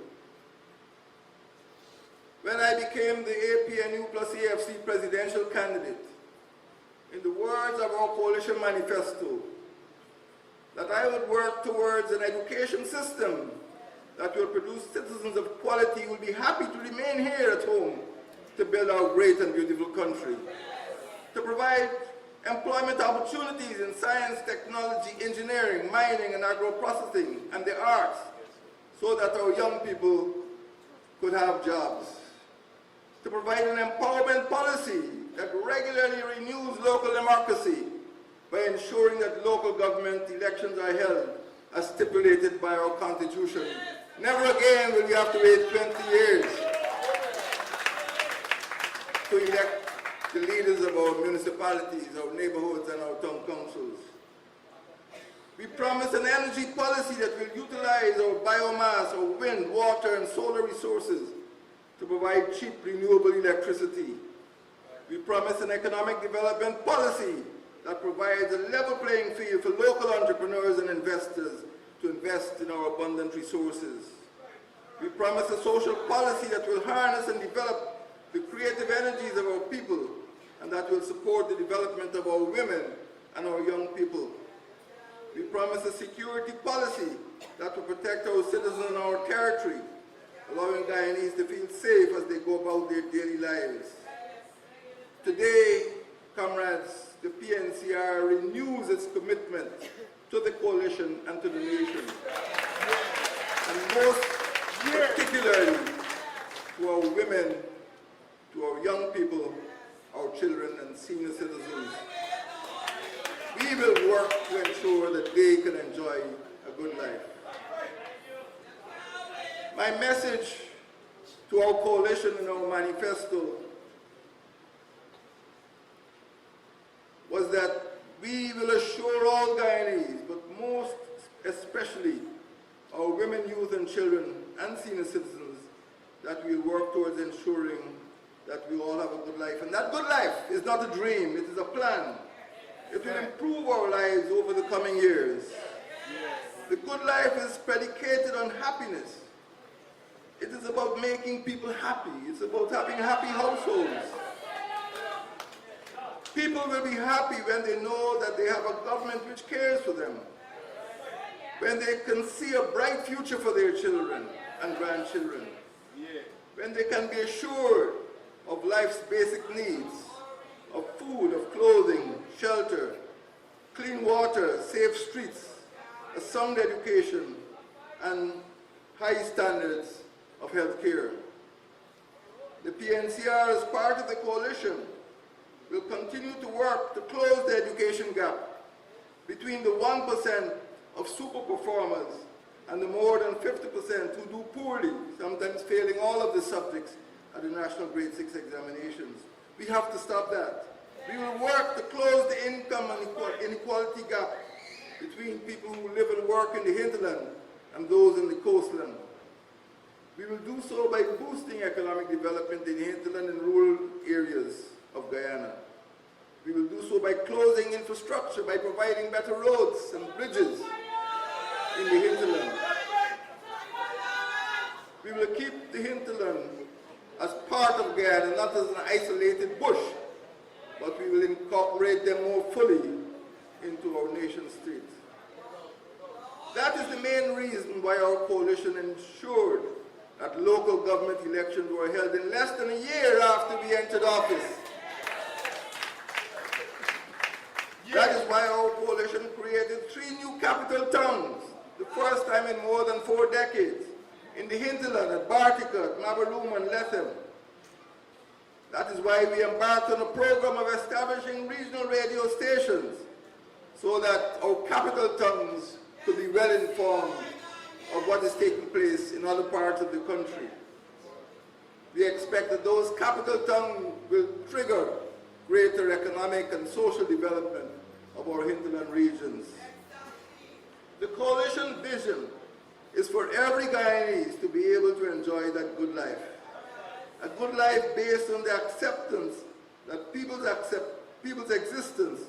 when I became the APNU plus AFC presidential candidate, in the words of our coalition manifesto, that I would work towards an education system that will produce citizens of quality who will be happy to remain here at home to build our great and beautiful country, to provide employment opportunities in science, technology, engineering, mining, and agro-processing, and the arts, so that our young people could have jobs, to provide an empowerment policy that regularly renews local democracy by ensuring that local government elections are held as stipulated by our Constitution. Never again will we have to wait 20 years to elect the leaders of our municipalities, our neighborhoods, and our town councils. We promise an energy policy that will utilize our biomass, our wind, water, and solar resources to provide cheap renewable electricity. We promise an economic development policy that provides a level playing field for local entrepreneurs and investors to invest in our abundant resources. We promise a social policy that will harness and develop the creative energies of our people and that will support the development of our women and our young people. We promise a security policy that will protect our citizens and our territory, allowing Guyanese to feel safe as they go about their daily lives. Today, comrades, the PNCR renews its commitment to the coalition and to the nation, and most particularly to our women, to our young people, our children and senior citizens. We will work to ensure that they can enjoy a good life. My message to our coalition in our manifesto was that we will assure all Guyanese, but most especially our women, youth and children and senior citizens, that we will work towards ensuring that we all have a good life. And that good life is not a dream, it is a plan. It will improve our lives over the coming years. The good life is predicated on happiness. It is about making people happy. It's about having happy households. People will be happy when they know that they have a government which cares for them, when they can see a bright future for their children and grandchildren, when they can be assured of life's basic needs, of food, of clothing, shelter, clean water, safe streets, a sound education, and high standards of health care. The PNCR, as part of the coalition, will continue to work to close the education gap between the 1% of super performers and the more than 50% who do poorly, sometimes failing all of the subjects at the National Grade 6 examinations. We have to stop that. We will work to close the income and inequality gap between people who live and work in the hinterland and those in the coastland. We will do so by boosting economic development in the hinterland and rural areas of Guyana. We will do so by closing infrastructure, by providing better roads and bridges in the hinterland. We will keep the hinterland as part of Guyana, not as an isolated bush, but we will incorporate them more fully into our nation state. That is the main reason why our coalition ensured that local government elections were held in less than a year after we entered office. That is why our coalition created 3 new capital towns, the first time in more than 4 decades, in the hinterland at Bartica, Nabarluma, and Lethem. That is why we embarked on a program of establishing regional radio stations so that our capital towns could be well informed of what is taking place in other parts of the country. We expect that those capital towns will trigger greater economic and social development of our hinterland regions. The coalition vision is for every Guyanese to be able to enjoy that good life. A good life based on the acceptance that people's existence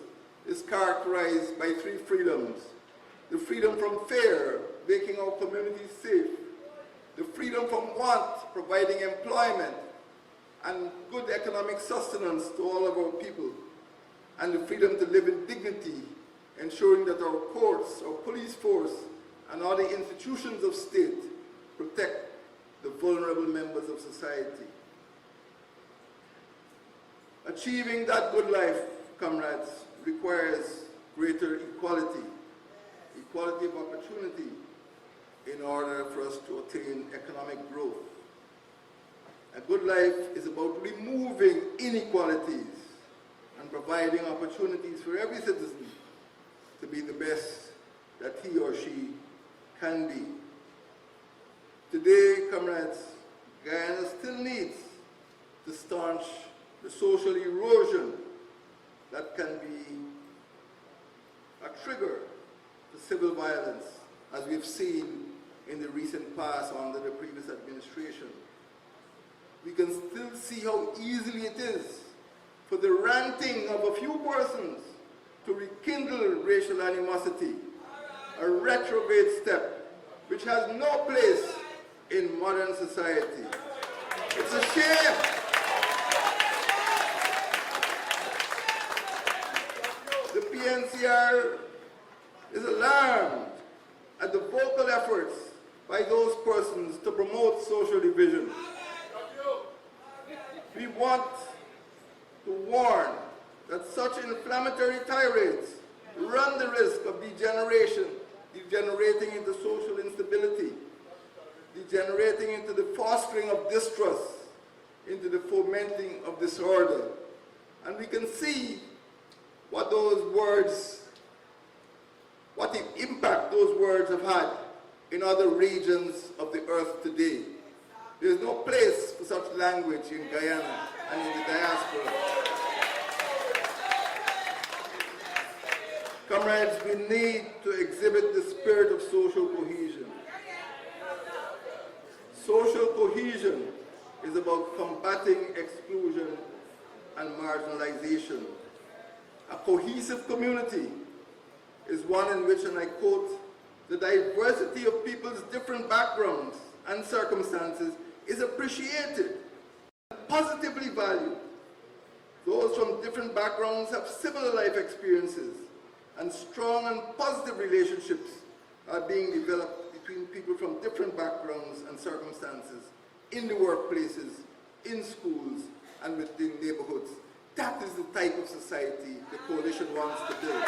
is characterized by 3 freedoms. The freedom from fear, making our communities safe. The freedom from want, providing employment and good economic sustenance to all of our people. And the freedom to live in dignity, ensuring that our courts, our police force, and other institutions of state protect the vulnerable members of society. Achieving that good life, comrades, requires greater equality of opportunity in order for us to attain economic growth. A good life is about removing inequalities and providing opportunities for every citizen to be the best that he or she can be. Today, comrades, Guyana still needs to staunch the social erosion that can be a trigger to civil violence, as we've seen in the recent past under the previous administration. We can still see how easily it is for the ranting of a few persons to rekindle racial animosity, a retrograde step which has no place in modern society. It's a shame. The PNCR is alarmed at the vocal efforts by those persons to promote social division. We want to warn that such inflammatory tirades run the risk of degenerating into social instability, degenerating into the fostering of distrust, into the fomenting of disorder. And we can see what the impact those words have had in other regions of the earth today. There is no place for such language in Guyana and in the diaspora. Comrades, we need to exhibit the spirit of social cohesion. Social cohesion is about combating exclusion and marginalization. A cohesive community is one in which, and I quote, the diversity of people's different backgrounds and circumstances is appreciated and positively valued. Those from different backgrounds have similar life experiences, and strong and positive relationships are being developed between people from different backgrounds and circumstances in the workplaces, in schools, and within neighborhoods. That is the type of society the coalition wants to build.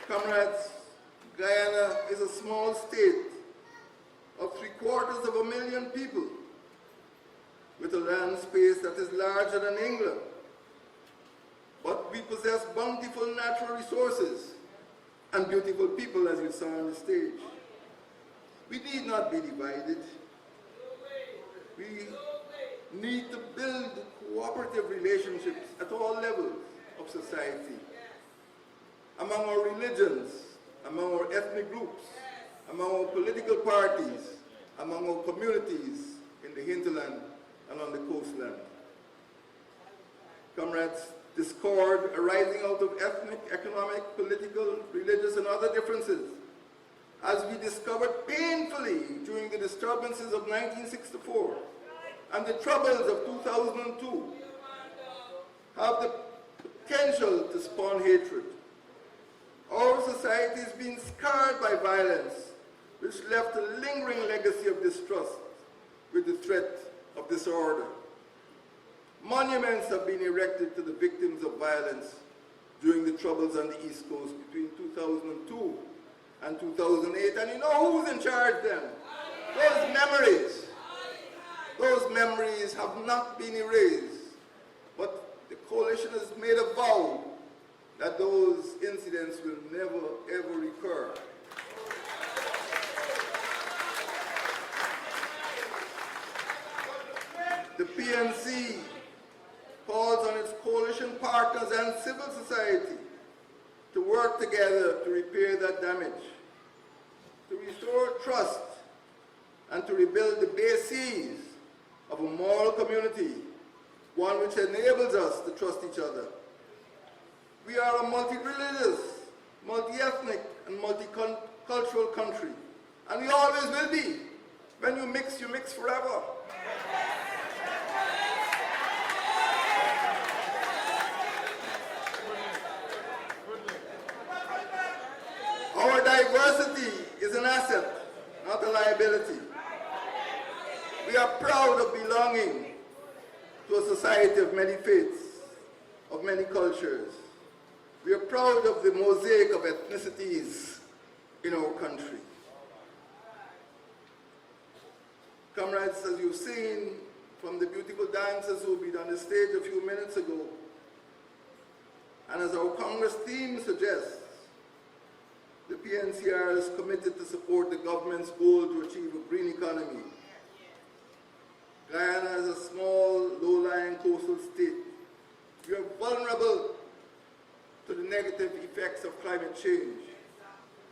Comrades, Guyana is a small state of 750,000 people with a land space that is larger than England. But we possess bountiful natural resources and beautiful people, as you saw on the stage. We need not be divided. We need to build cooperative relationships at all levels of society, among our religions, among our ethnic groups, among our political parties, among our communities in the hinterland and on the coastland. Comrades, discord arising out of ethnic, economic, political, religious, and other differences, as we discovered painfully during the disturbances of 1964 and the troubles of 2002, have the potential to spawn hatred. Our society is being scarred by violence, which left a lingering legacy of distrust with the threat of disorder. Monuments have been erected to the victims of violence during the troubles on the East Coast between 2002 and 2008. And you know who's in charge then? Those memories have not been erased. But the coalition has made a vow that those incidents will never, ever recur. The PNC calls on its coalition partners and civil society to work together to repair that damage, to restore trust, and to rebuild the bases of a moral community, one which enables us to trust each other. We are a multi-religious, multi-ethnic, and multicultural country, and we always will be. When you mix forever. Our diversity is an asset, not a liability. We are proud of belonging to a society of many faiths, of many cultures. We are proud of the mosaic of ethnicities in our country. Comrades, as you've seen from the beautiful dancers who been on the stage a few minutes ago, and as our Congress theme suggests, the PNCR is committed to support the government's goal to achieve a green economy. Guyana is a small, low-lying coastal state. We are vulnerable to the negative effects of climate change,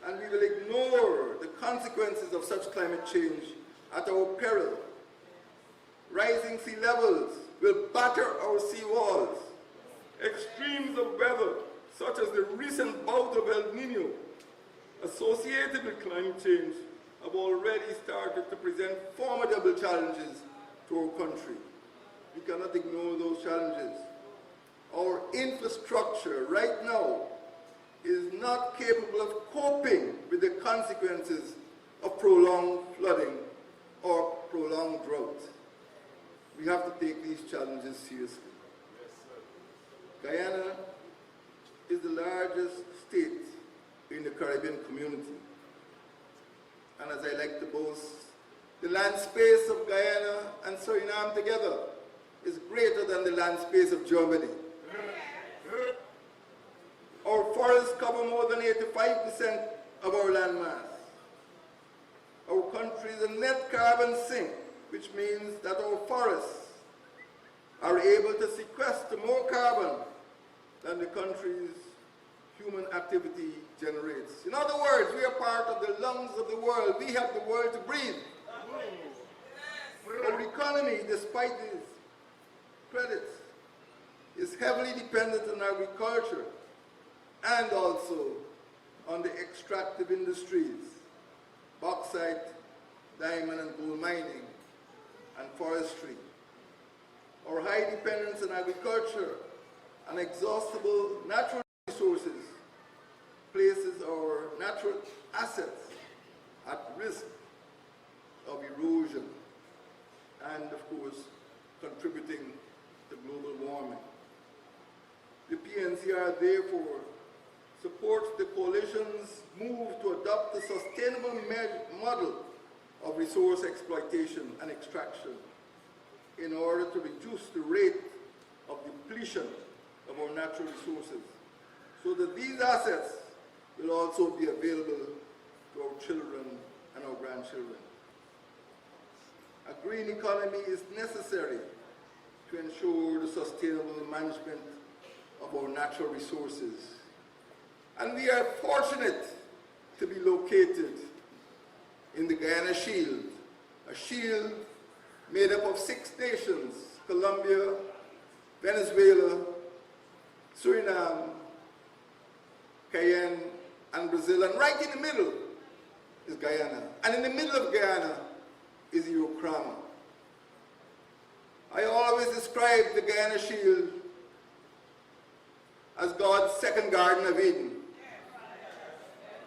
and we will ignore the consequences of such climate change at our peril. Rising sea levels will batter our sea walls. Extremes of weather, such as the recent bout of El Nino, associated with climate change, have already started to present formidable challenges to our country. We cannot ignore those challenges. Our infrastructure right now is not capable of coping with the consequences of prolonged flooding or prolonged drought. We have to take these challenges seriously. Guyana is the largest state in the Caribbean community. And as I like to boast, the land space of Guyana and Suriname together is greater than the land space of Germany. Our forests cover more than 85% of our land mass. Our country is a net carbon sink, which means that our forests are able to sequester more carbon than the country's human activity generates. In other words, we are part of the lungs of the world. We have the world to breathe. Our economy, despite these credits, is heavily dependent on agriculture and also on the extractive industries, bauxite, diamond and gold mining, and forestry. Our high dependence on agriculture and exhaustible natural resources places our natural assets at risk of erosion and, of course, contributing to global warming. The PNCR, therefore, supports the coalition's move to adopt a sustainable model of resource exploitation and extraction in order to reduce the rate of depletion of our natural resources, so that these assets will also be available to our children and our grandchildren. A green economy is necessary to ensure the sustainable management of our natural resources. And we are fortunate to be located in the Guyana Shield, a shield made up of 6 nations: Colombia, Venezuela, Suriname, Cayenne, and Brazil. And right in the middle is Guyana. And in the middle of Guyana is Eurocrama. I always describe the Guyana Shield as God's second Garden of Eden.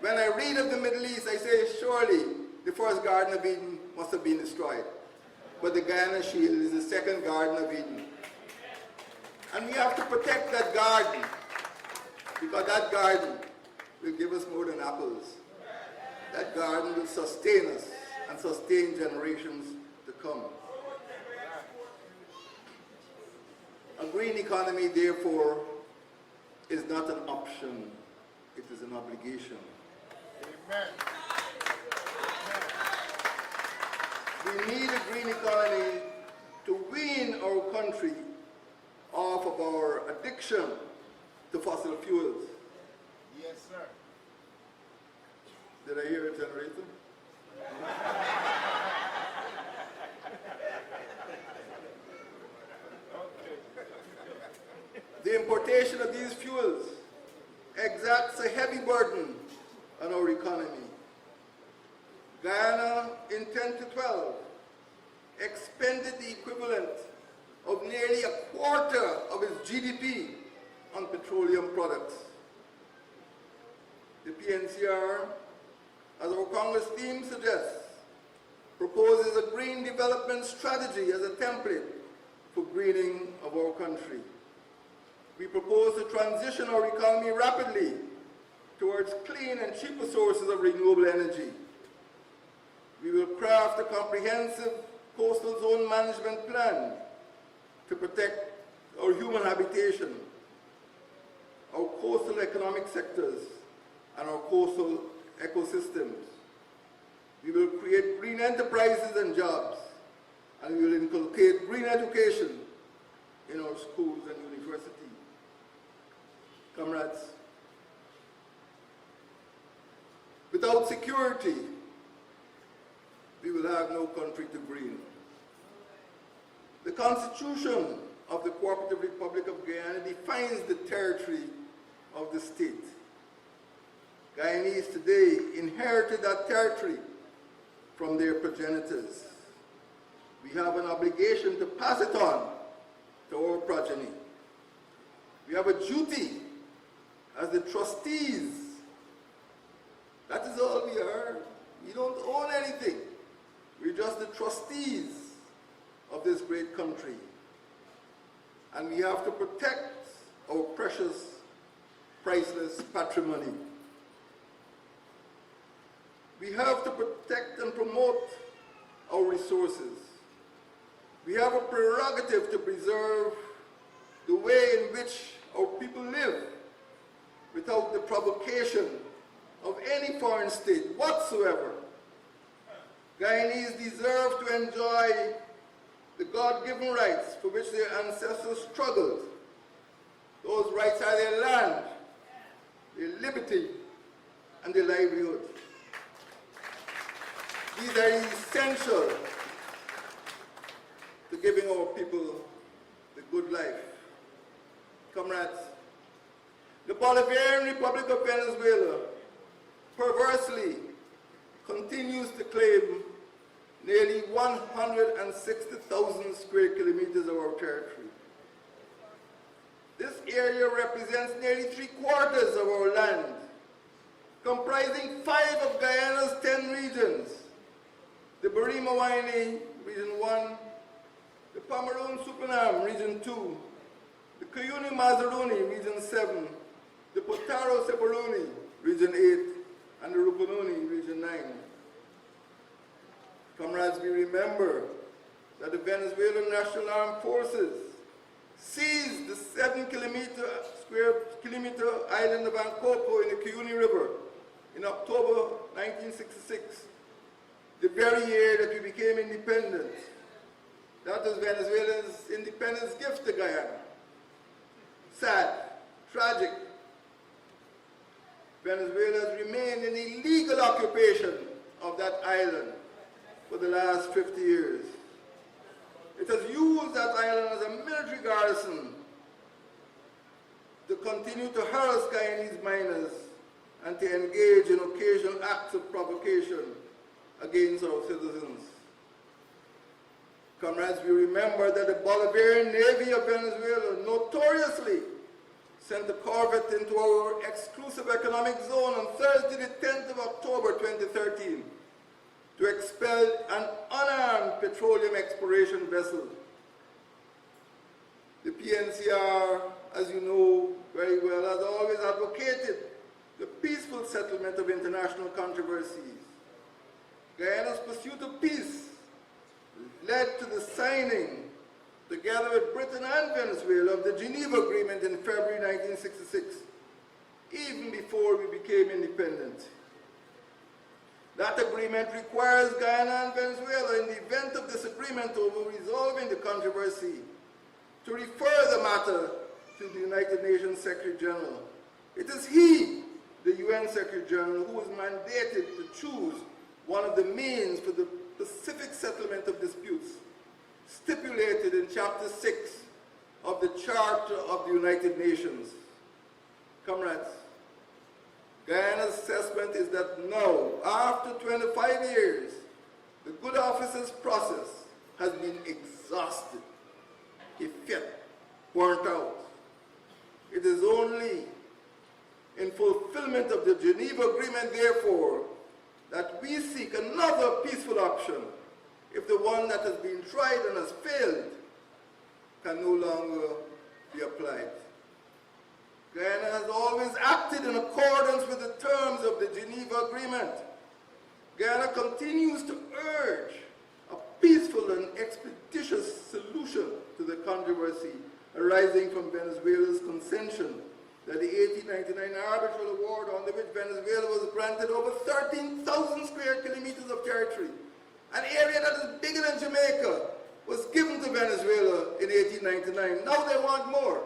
When I read of the Middle East, I say, surely the first Garden of Eden must have been destroyed. But the Guyana Shield is the second Garden of Eden. And we have to protect that garden, because that garden will give us more than apples. That garden will sustain us and sustain generations to come. A green economy, therefore, is not an option, it is an obligation. Amen. We need a green economy to wean our country off of our addiction to fossil fuels. Yes, sir. Did I hear a generator? The importation of these fuels exacts a heavy burden on our economy. Guyana in 10 to 12 expended the equivalent of nearly a quarter of its GDP on petroleum products. The PNCR, as our Congress theme suggests, proposes a green development strategy as a template for greening of our country. We propose to transition our economy rapidly towards clean and cheaper sources of renewable energy. We will craft a comprehensive coastal zone management plan to protect our human habitation, our coastal economic sectors, and our coastal ecosystems. We will create green enterprises and jobs, and we will inculcate green education in our schools and universities. Comrades, without security, we will have no country to green. The Constitution of the Co-operative Republic of Guyana defines the territory of the state. Guyanese today inherited that territory from their progenitors. We have an obligation to pass it on to our progeny. We have a duty as the trustees. That is all we are. We don't own anything. We're just the trustees of this great country. And we have to protect our precious, priceless patrimony. We have to protect and promote our resources. We have a prerogative to preserve the way in which our people live without the provocation of any foreign state whatsoever. Guyanese deserve to enjoy the God-given rights for which their ancestors struggled. Those rights are their land, their liberty, and their livelihood. These are essential to giving our people the good life. Comrades, the Bolivarian Republic of Venezuela perversely continues to claim nearly 160,000 square kilometers of our territory. This area represents nearly 3/4 of our land, comprising 5 of Guyana's 10 regions: the Barima-Waini, Region 1, the Pomeroon-Supinam, Region 2, the Cuyuni-Mazaruni, Region 7, the Potaro-Separuni, Region 8, and the Rupununi, Region 9. Comrades, we remember that the Venezuelan National Armed Forces seized the 7-square kilometer island of Ancoco in the Cuyuni River in October 1966, the very year that we became independent. That was Venezuela's independence gift to Guyana. Sad, tragic. Venezuela has remained in illegal occupation of that island for the last 50 years. It has used that island as a military garrison to continue to harass Guyanese miners and to engage in occasional acts of provocation against our citizens. Comrades, we remember that the Bolivarian Navy of Venezuela notoriously sent a corvette into our exclusive economic zone on Thursday, the 10th of October 2013, to expel an unarmed petroleum exploration vessel. The PNCR, as you know very well, has always advocated the peaceful settlement of international controversies. Guyana's pursuit of peace led to the signing, together with Britain and Venezuela, of the Geneva Agreement in February 1966, even before we became independent. That agreement requires Guyana and Venezuela, in the event of disagreement over resolving the controversy, to refer the matter to the United Nations Secretary General. It is he, the UN Secretary General, who is mandated to choose one of the means for the pacific settlement of disputes, stipulated in Chapter 6 of the Charter of the United Nations. Comrades, Guyana's assessment is that now, after 25 years, the good offices process has been exhausted, effete, burnt out. It is only in fulfillment of the Geneva Agreement, therefore, that we seek another peaceful option if the one that has been tried and has failed can no longer be applied. Guyana has always acted in accordance with the terms of the Geneva Agreement. Guyana continues to urge a peaceful and expeditious solution to the controversy arising from Venezuela's concession that the 1899 arbitral award, under which Venezuela was granted over 13,000 square kilometers of territory, an area that is bigger than Jamaica, was given to Venezuela in 1899. Now they want more.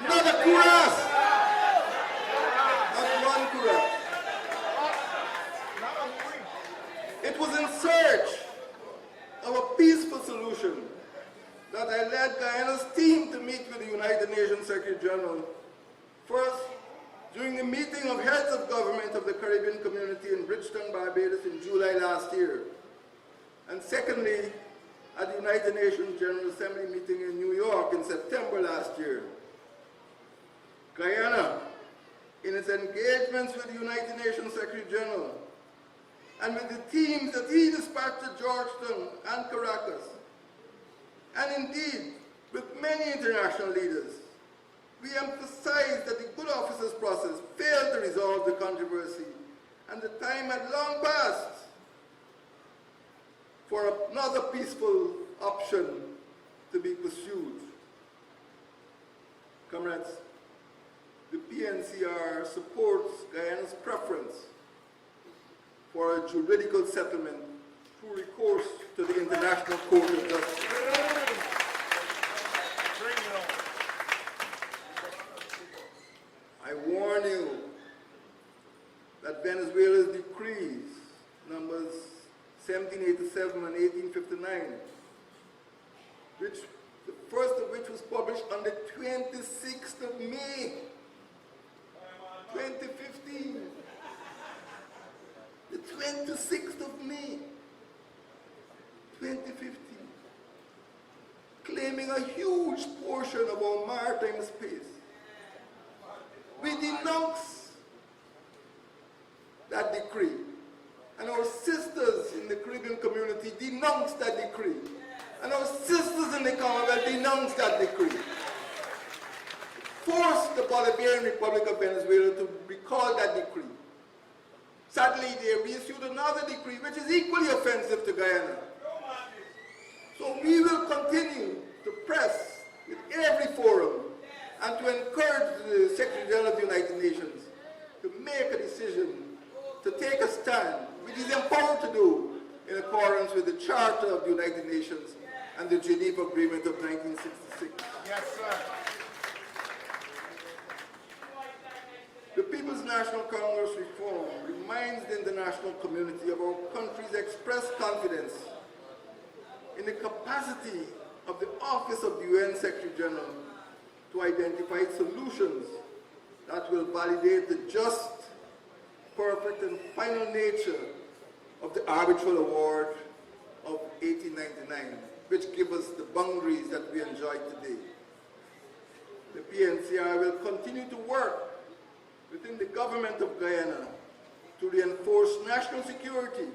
Not a cuirass. Not one cuirass. It was in search of a peaceful solution that I led Guyana's team to meet with the United Nations Secretary General. First, during the meeting of heads of government of the Caribbean community in Bridgetown, Barbados in July last year. And secondly, at the United Nations General Assembly meeting in New York in September last year. Guyana, in its engagements with the United Nations Secretary General, and with the teams that he dispatched to Georgetown and Caracas, and indeed with many international leaders, we emphasized that the good offices process failed to resolve the controversy, and the time had long passed for another peaceful option to be pursued. Comrades, the PNCR supports Guyana's preference for a juridical settlement through recourse to the International Court of Justice. I warn you that Venezuela's decrees, numbers 1787 and 1859, which the first of which was published on the 26th of May, 2015. The 26th of May, 2015, claiming a huge portion of our maritime space. We denounce that decree, and our sisters in the Caribbean community denounce that decree, and our sisters in the Commonwealth denounce that decree. Force the Bolivarian Republic of Venezuela to recall that decree. Sadly, they reissued another decree which is equally offensive to Guyana. So we will continue to press with every forum and to encourage the Secretary General of the United Nations to make a decision, to take a stand, which is empowered to do in accordance with the Charter of the United Nations and the Geneva Agreement of 1966. Yes, sir. The People's National Congress reform reminds the international community of our country's expressed confidence in the capacity of the Office of the UN Secretary General to identify solutions that will validate the just, perfect, and final nature of the arbitral award of 1899, which give us the boundaries that we enjoy today. The PNCR will continue to work within the government of Guyana to reinforce national security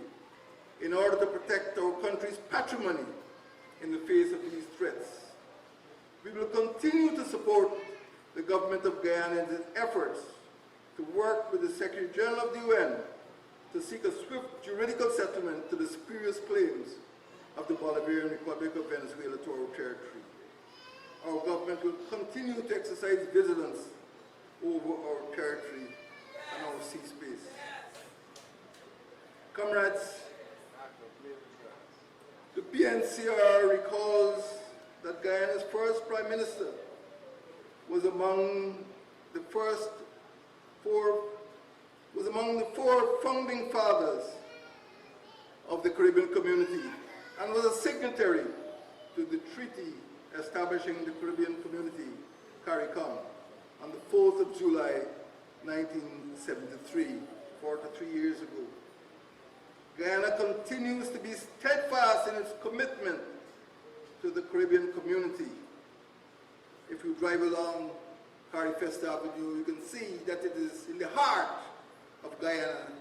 in order to protect our country's patrimony in the face of these threats. We will continue to support the government of Guyana in its efforts to work with the Secretary General of the UN to seek a swift juridical settlement to the spurious claims of the Bolivarian Republic of Venezuela to our territory. Our government will continue to exercise vigilance over our territory and our sea space. Comrades, the PNCR recalls that Guyana's first Prime Minister was among the four founding fathers of the Caribbean community and was a signatory to the treaty establishing the Caribbean community, CARICOM, on the 4th of July, 1973, 43 years ago. Guyana continues to be steadfast in its commitment to the Caribbean community. If you drive along Carifest Avenue, you can see that it is in the heart of Guyana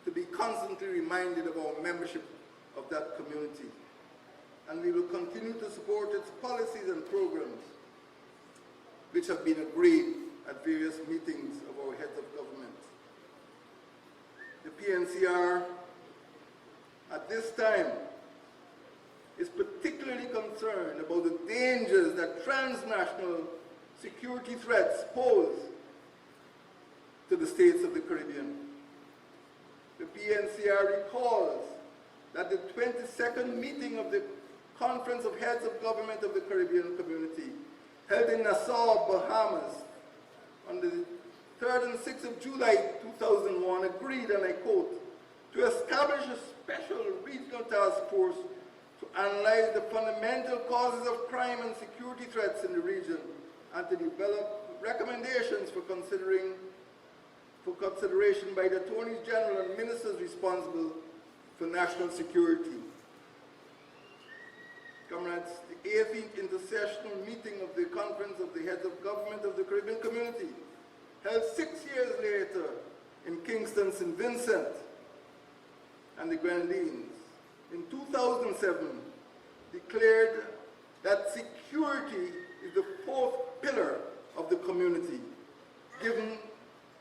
to be constantly reminded of our membership of that community. And we will continue to support its policies and programs, which have been agreed at various meetings of our heads of government. The PNCR, at this time, is particularly concerned about the dangers that transnational security threats pose to the states of the Caribbean. The PNCR recalls that the 22nd meeting of the Conference of Heads of Government of the Caribbean Community, held in Nassau, Bahamas, on the 3rd and 6th of July 2001, agreed, and I quote, to establish a special regional task force to analyze the fundamental causes of crime and security threats in the region and to develop recommendations for consideration by the Attorneys General and Ministers responsible for national security. Comrades, the 18th Intersessional Meeting of the Conference of the Heads of Government of the Caribbean Community, held 6 years later in Kingston, St. Vincent and the Grenadines, in 2007, declared that security is the fourth pillar of the community, given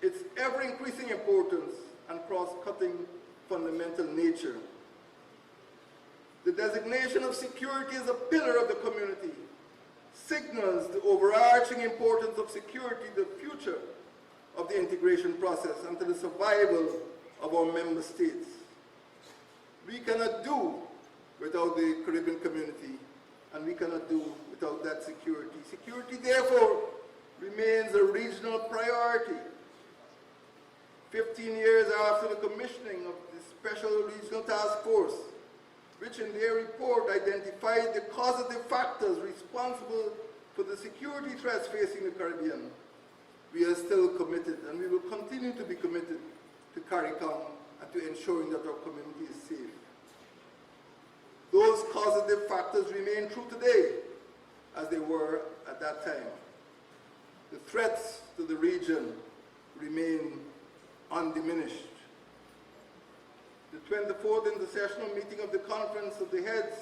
its ever-increasing importance and cross-cutting fundamental nature. The designation of security as a pillar of the community signals the overarching importance of security to the future of the integration process and to the survival of our member states. We cannot do without the Caribbean community, and we cannot do without that security. Security, therefore, remains a regional priority. 15 years after the commissioning of the Special Regional Task Force, which in their report identified the causative factors responsible for the security threats facing the Caribbean, we are still committed, and we will continue to be committed to CARICOM and to ensuring that our community is safe. Those causative factors remain true today as they were at that time. The threats to the region remain undiminished. The 24th Intersessional Meeting of the Conference of the Heads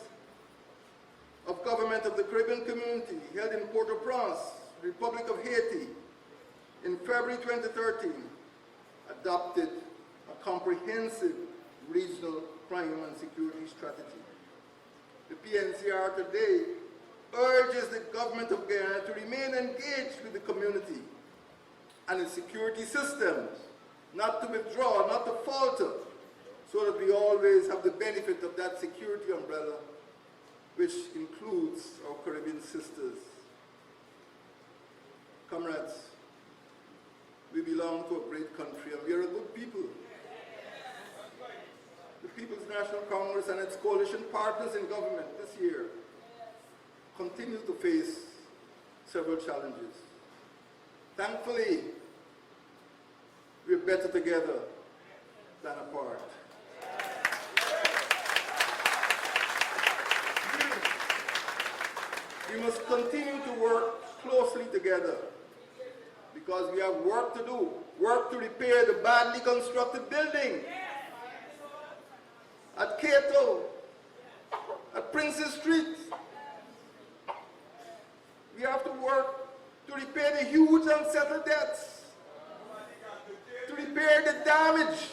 of Government of the Caribbean Community, held in Port-au-Prince, Republic of Haiti, in February 2013, adopted a comprehensive regional crime and security strategy. The PNCR today urges the government of Guyana to remain engaged with the community and its security systems, not to withdraw, not to falter, so that we always have the benefit of that security umbrella, which includes our Caribbean sisters. Comrades, we belong to a great country, and we are a good people. The People's National Congress and its coalition partners in government this year continue to face several challenges. Thankfully, we're better together than apart. we must continue to work closely together because we have work to do, work to repair the badly constructed building at Cato, at Princess Street. We have to work to repair the huge unsettled debts, to repair the damaged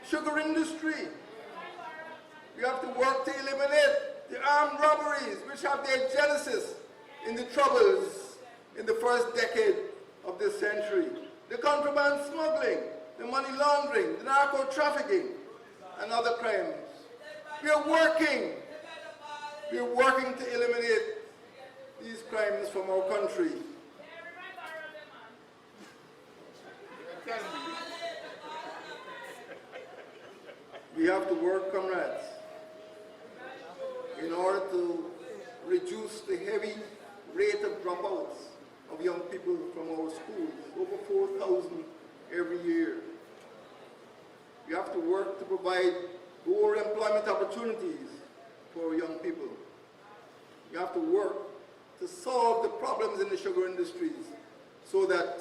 sugar industry. We have to work to eliminate the armed robberies which have their genesis in the troubles in the first decade of this century. The contraband smuggling, the money laundering, the narco trafficking, and other crimes. We are working to eliminate these crimes from our country. We have to work, comrades, in order to reduce the heavy rate of dropouts of young people from our schools, over 4,000 every year. We have to work to provide more employment opportunities for young people. We have to work to solve the problems in the sugar industries so that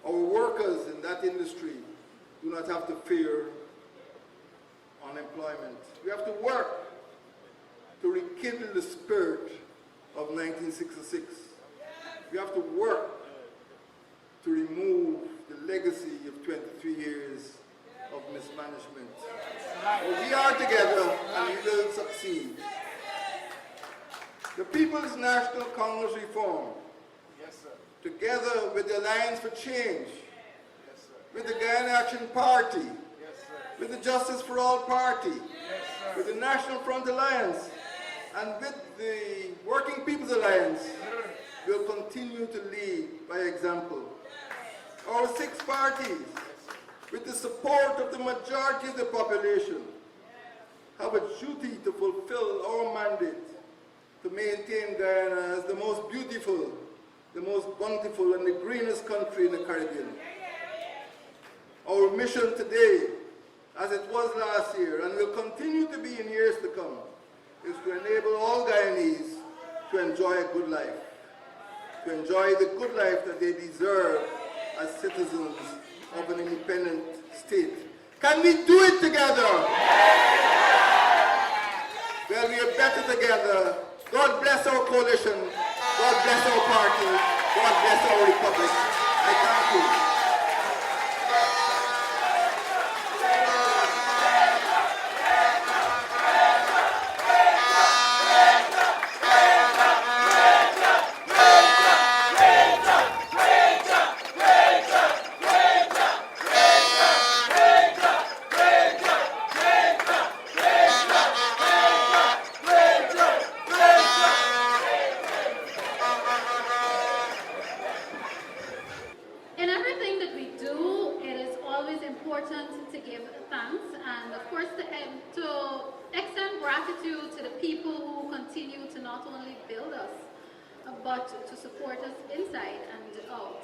our workers in that industry do not have to fear unemployment. We have to work to rekindle the spirit of 1966. We have to work to remove the legacy of 23 years of mismanagement. We are together and we will succeed. The People's National Congress Reform, together with the Alliance for Change, with the Guyana Action Party, with the Justice for All Party, with the National Front Alliance, and with the Working People's Alliance, will continue to lead by example. Our 6 parties, with the support of the majority of the population, have a duty to fulfill our mandate to maintain Guyana as the most beautiful, the most bountiful, and the greenest country in the Caribbean. Our mission today, as it was last year, and will continue to be in years to come, is to enable all Guyanese to enjoy a good life, to enjoy the good life that they deserve as citizens of an independent state. Can we do it together? Well, we are better together. God bless our coalition. God bless our party. God bless our republic. I thank you. In everything that we do, it is always important to give thanks and, of course, to extend gratitude to the people who continue to not only build us, but to support us inside and out.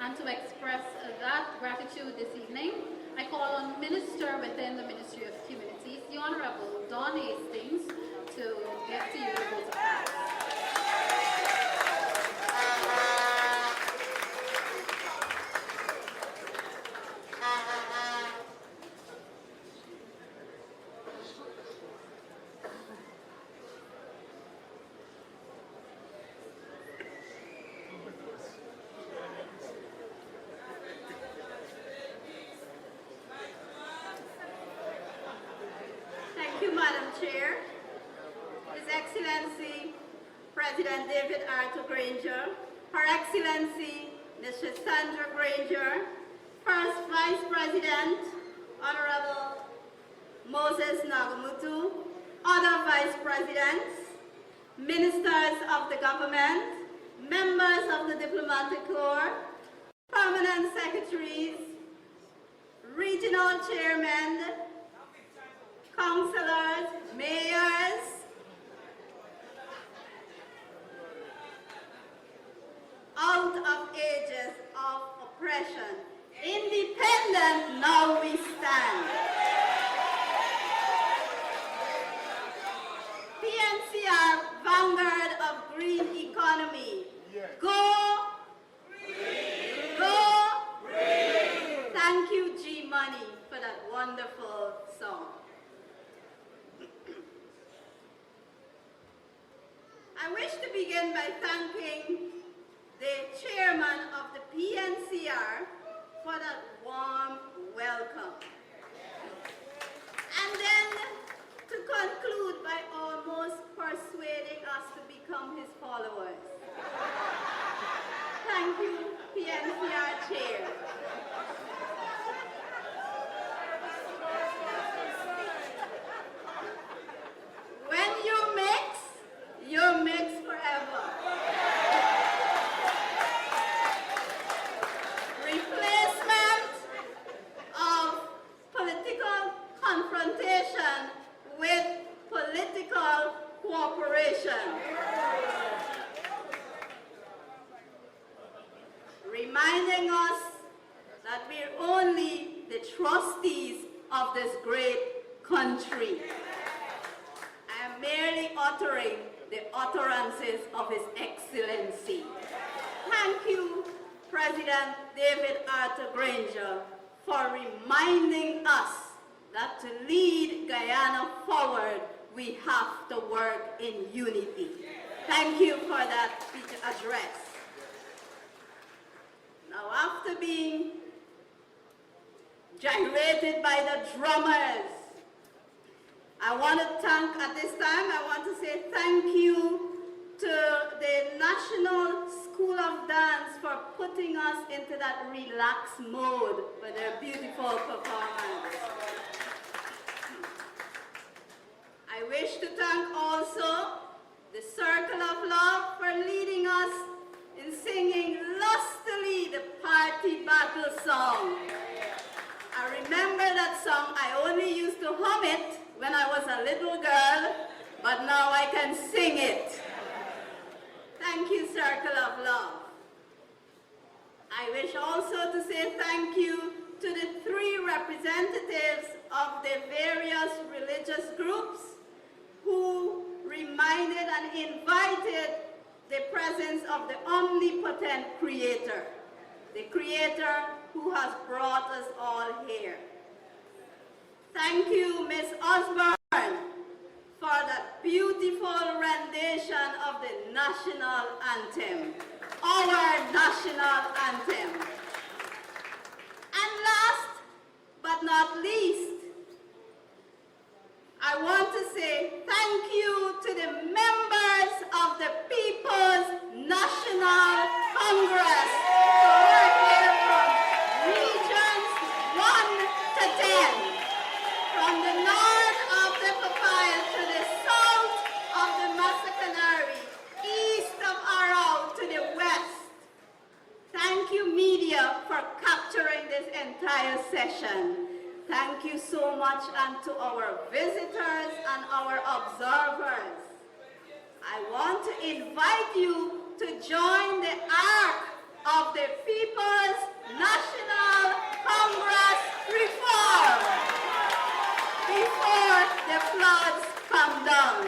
And to express that gratitude this evening, I call on Minister within the Ministry of Communities, the Honorable Don Hastings, to give to you the vote of thanks. Thank you, Madam Chair. His Excellency, President David A. Granger, Her Excellency, Mr. Sandra Granger, First Vice President, Honorable Moses Nagamutu, other Vice Presidents, Ministers of the Government, Members of the Diplomatic Corps, Permanent Secretaries, Regional Chairmen, Councillors, Mayors, out of ages of oppression, independent now we stand. PNCR, vanguard of wonderful song. I wish to begin by thanking the chairman of the PNCR for that warm welcome. And then to conclude by almost persuading us to become his followers. Thank you, PNCR Chair. When you mix forever. Replacement of political confrontation with political cooperation. Reminding us that we're only the trustees of this great country. I am merely uttering the utterances of His Excellency. Thank you, President David A. Granger, for reminding us that to lead Guyana forward, we have to work in unity. Thank you for that speech address. Now, after being gyrated by the drummers, I want to thank, at this time, I want to say thank you to the National School of Dance for putting us into that relaxed mode for their beautiful performance. I wish to thank also the Circle of Love for leading us in singing lustily the party battle song. I remember that song. I only used to hum it when I was a little girl, but now I can sing it. Thank you, Circle of Love. I wish also to say thank you to the 3 representatives of the various religious groups who reminded and invited the presence of the omnipotent Creator, the Creator who has brought us all here. Thank you, Ms. Osborne, for that beautiful rendition of the national anthem, our national anthem. And last but not least, I want to say thank you to the members of the People's National Congress who are here from regions 1 to 10. From the north of the Papaya to the south of the Masacanari, east of Arau to the west. Thank you, media, for capturing this entire session. Thank you so much, and to our visitors and our observers. I want to invite you to join the arc of the People's National Congress reform before the floods come down.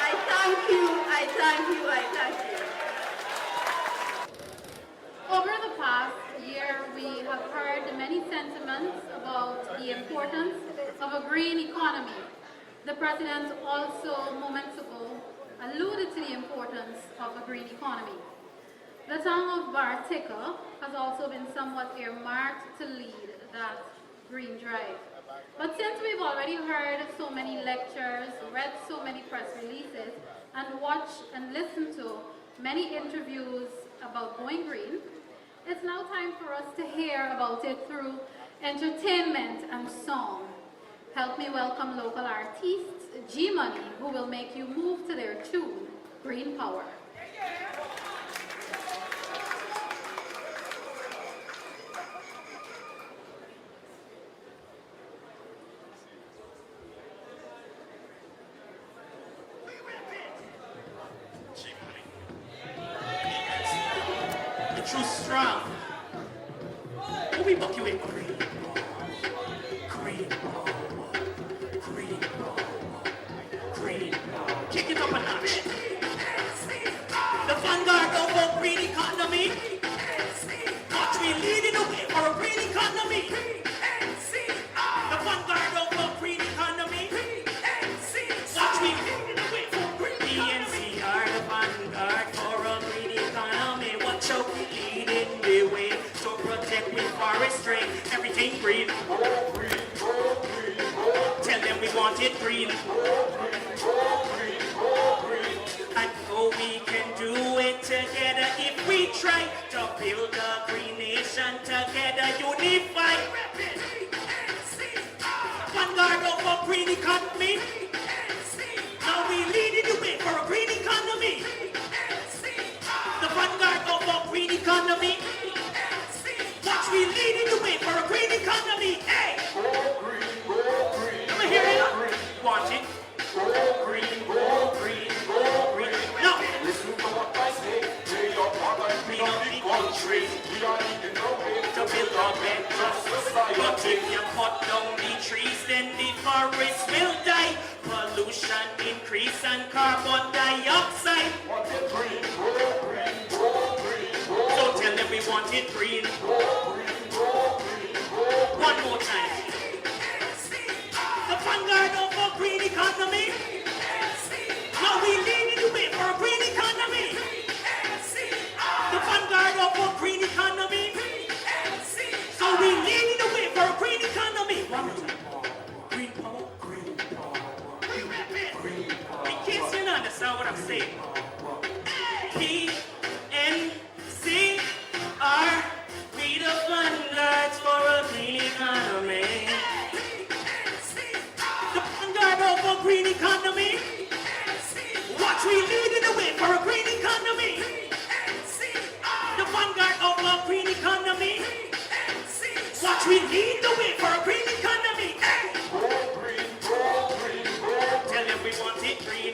I thank you, I thank you, I thank you. Over the past year, we have heard many sentiments about the importance of a green economy. The President also moments ago alluded to the importance of a green economy. The town of Bartica has also been somewhat earmarked to lead that green drive. But since we've already heard so many lectures, read so many press releases, and watched and listened to many interviews about going green, it's now time for us to hear about it through entertainment and song. Help me welcome local artists, G-Money, who will make you move to their tune, Green Power. Too strong. We buck you in green. Green. Green. Green. Kick it up a notch. The vanguard of a green economy. Watch me leading the way for a green economy. The green. Tell them we want it green. And oh, we can do it together if we try to build a green nation together, unified. Vanguard of a green economy. Now we leading the way for a green economy. The vanguard of a green economy. Watch me leading the way for a green economy. Hey! Let me hear it. Want it? Green, green, green. No. Listen to what I say. Play your part and clean up the country. We are leading the way To build a better society. But if you cut down the trees, then the forest will die. Pollution increase and carbon dioxide. Want it green, green, green. So tell them we want it green. One more time. The vanguard of a green economy. Now we leading the way for a green economy. The vanguard of a green economy. So we leading the way for a green economy. One more time. Green power. Green power. Green power. In case you don't understand what I'm saying. PNCR, we the vanguards for a green economy. The vanguard of a green economy. Watch we leading the way for a green economy. The vanguard of a green economy. Watch we lead the way for a green economy. Hey! Tell them we want it green.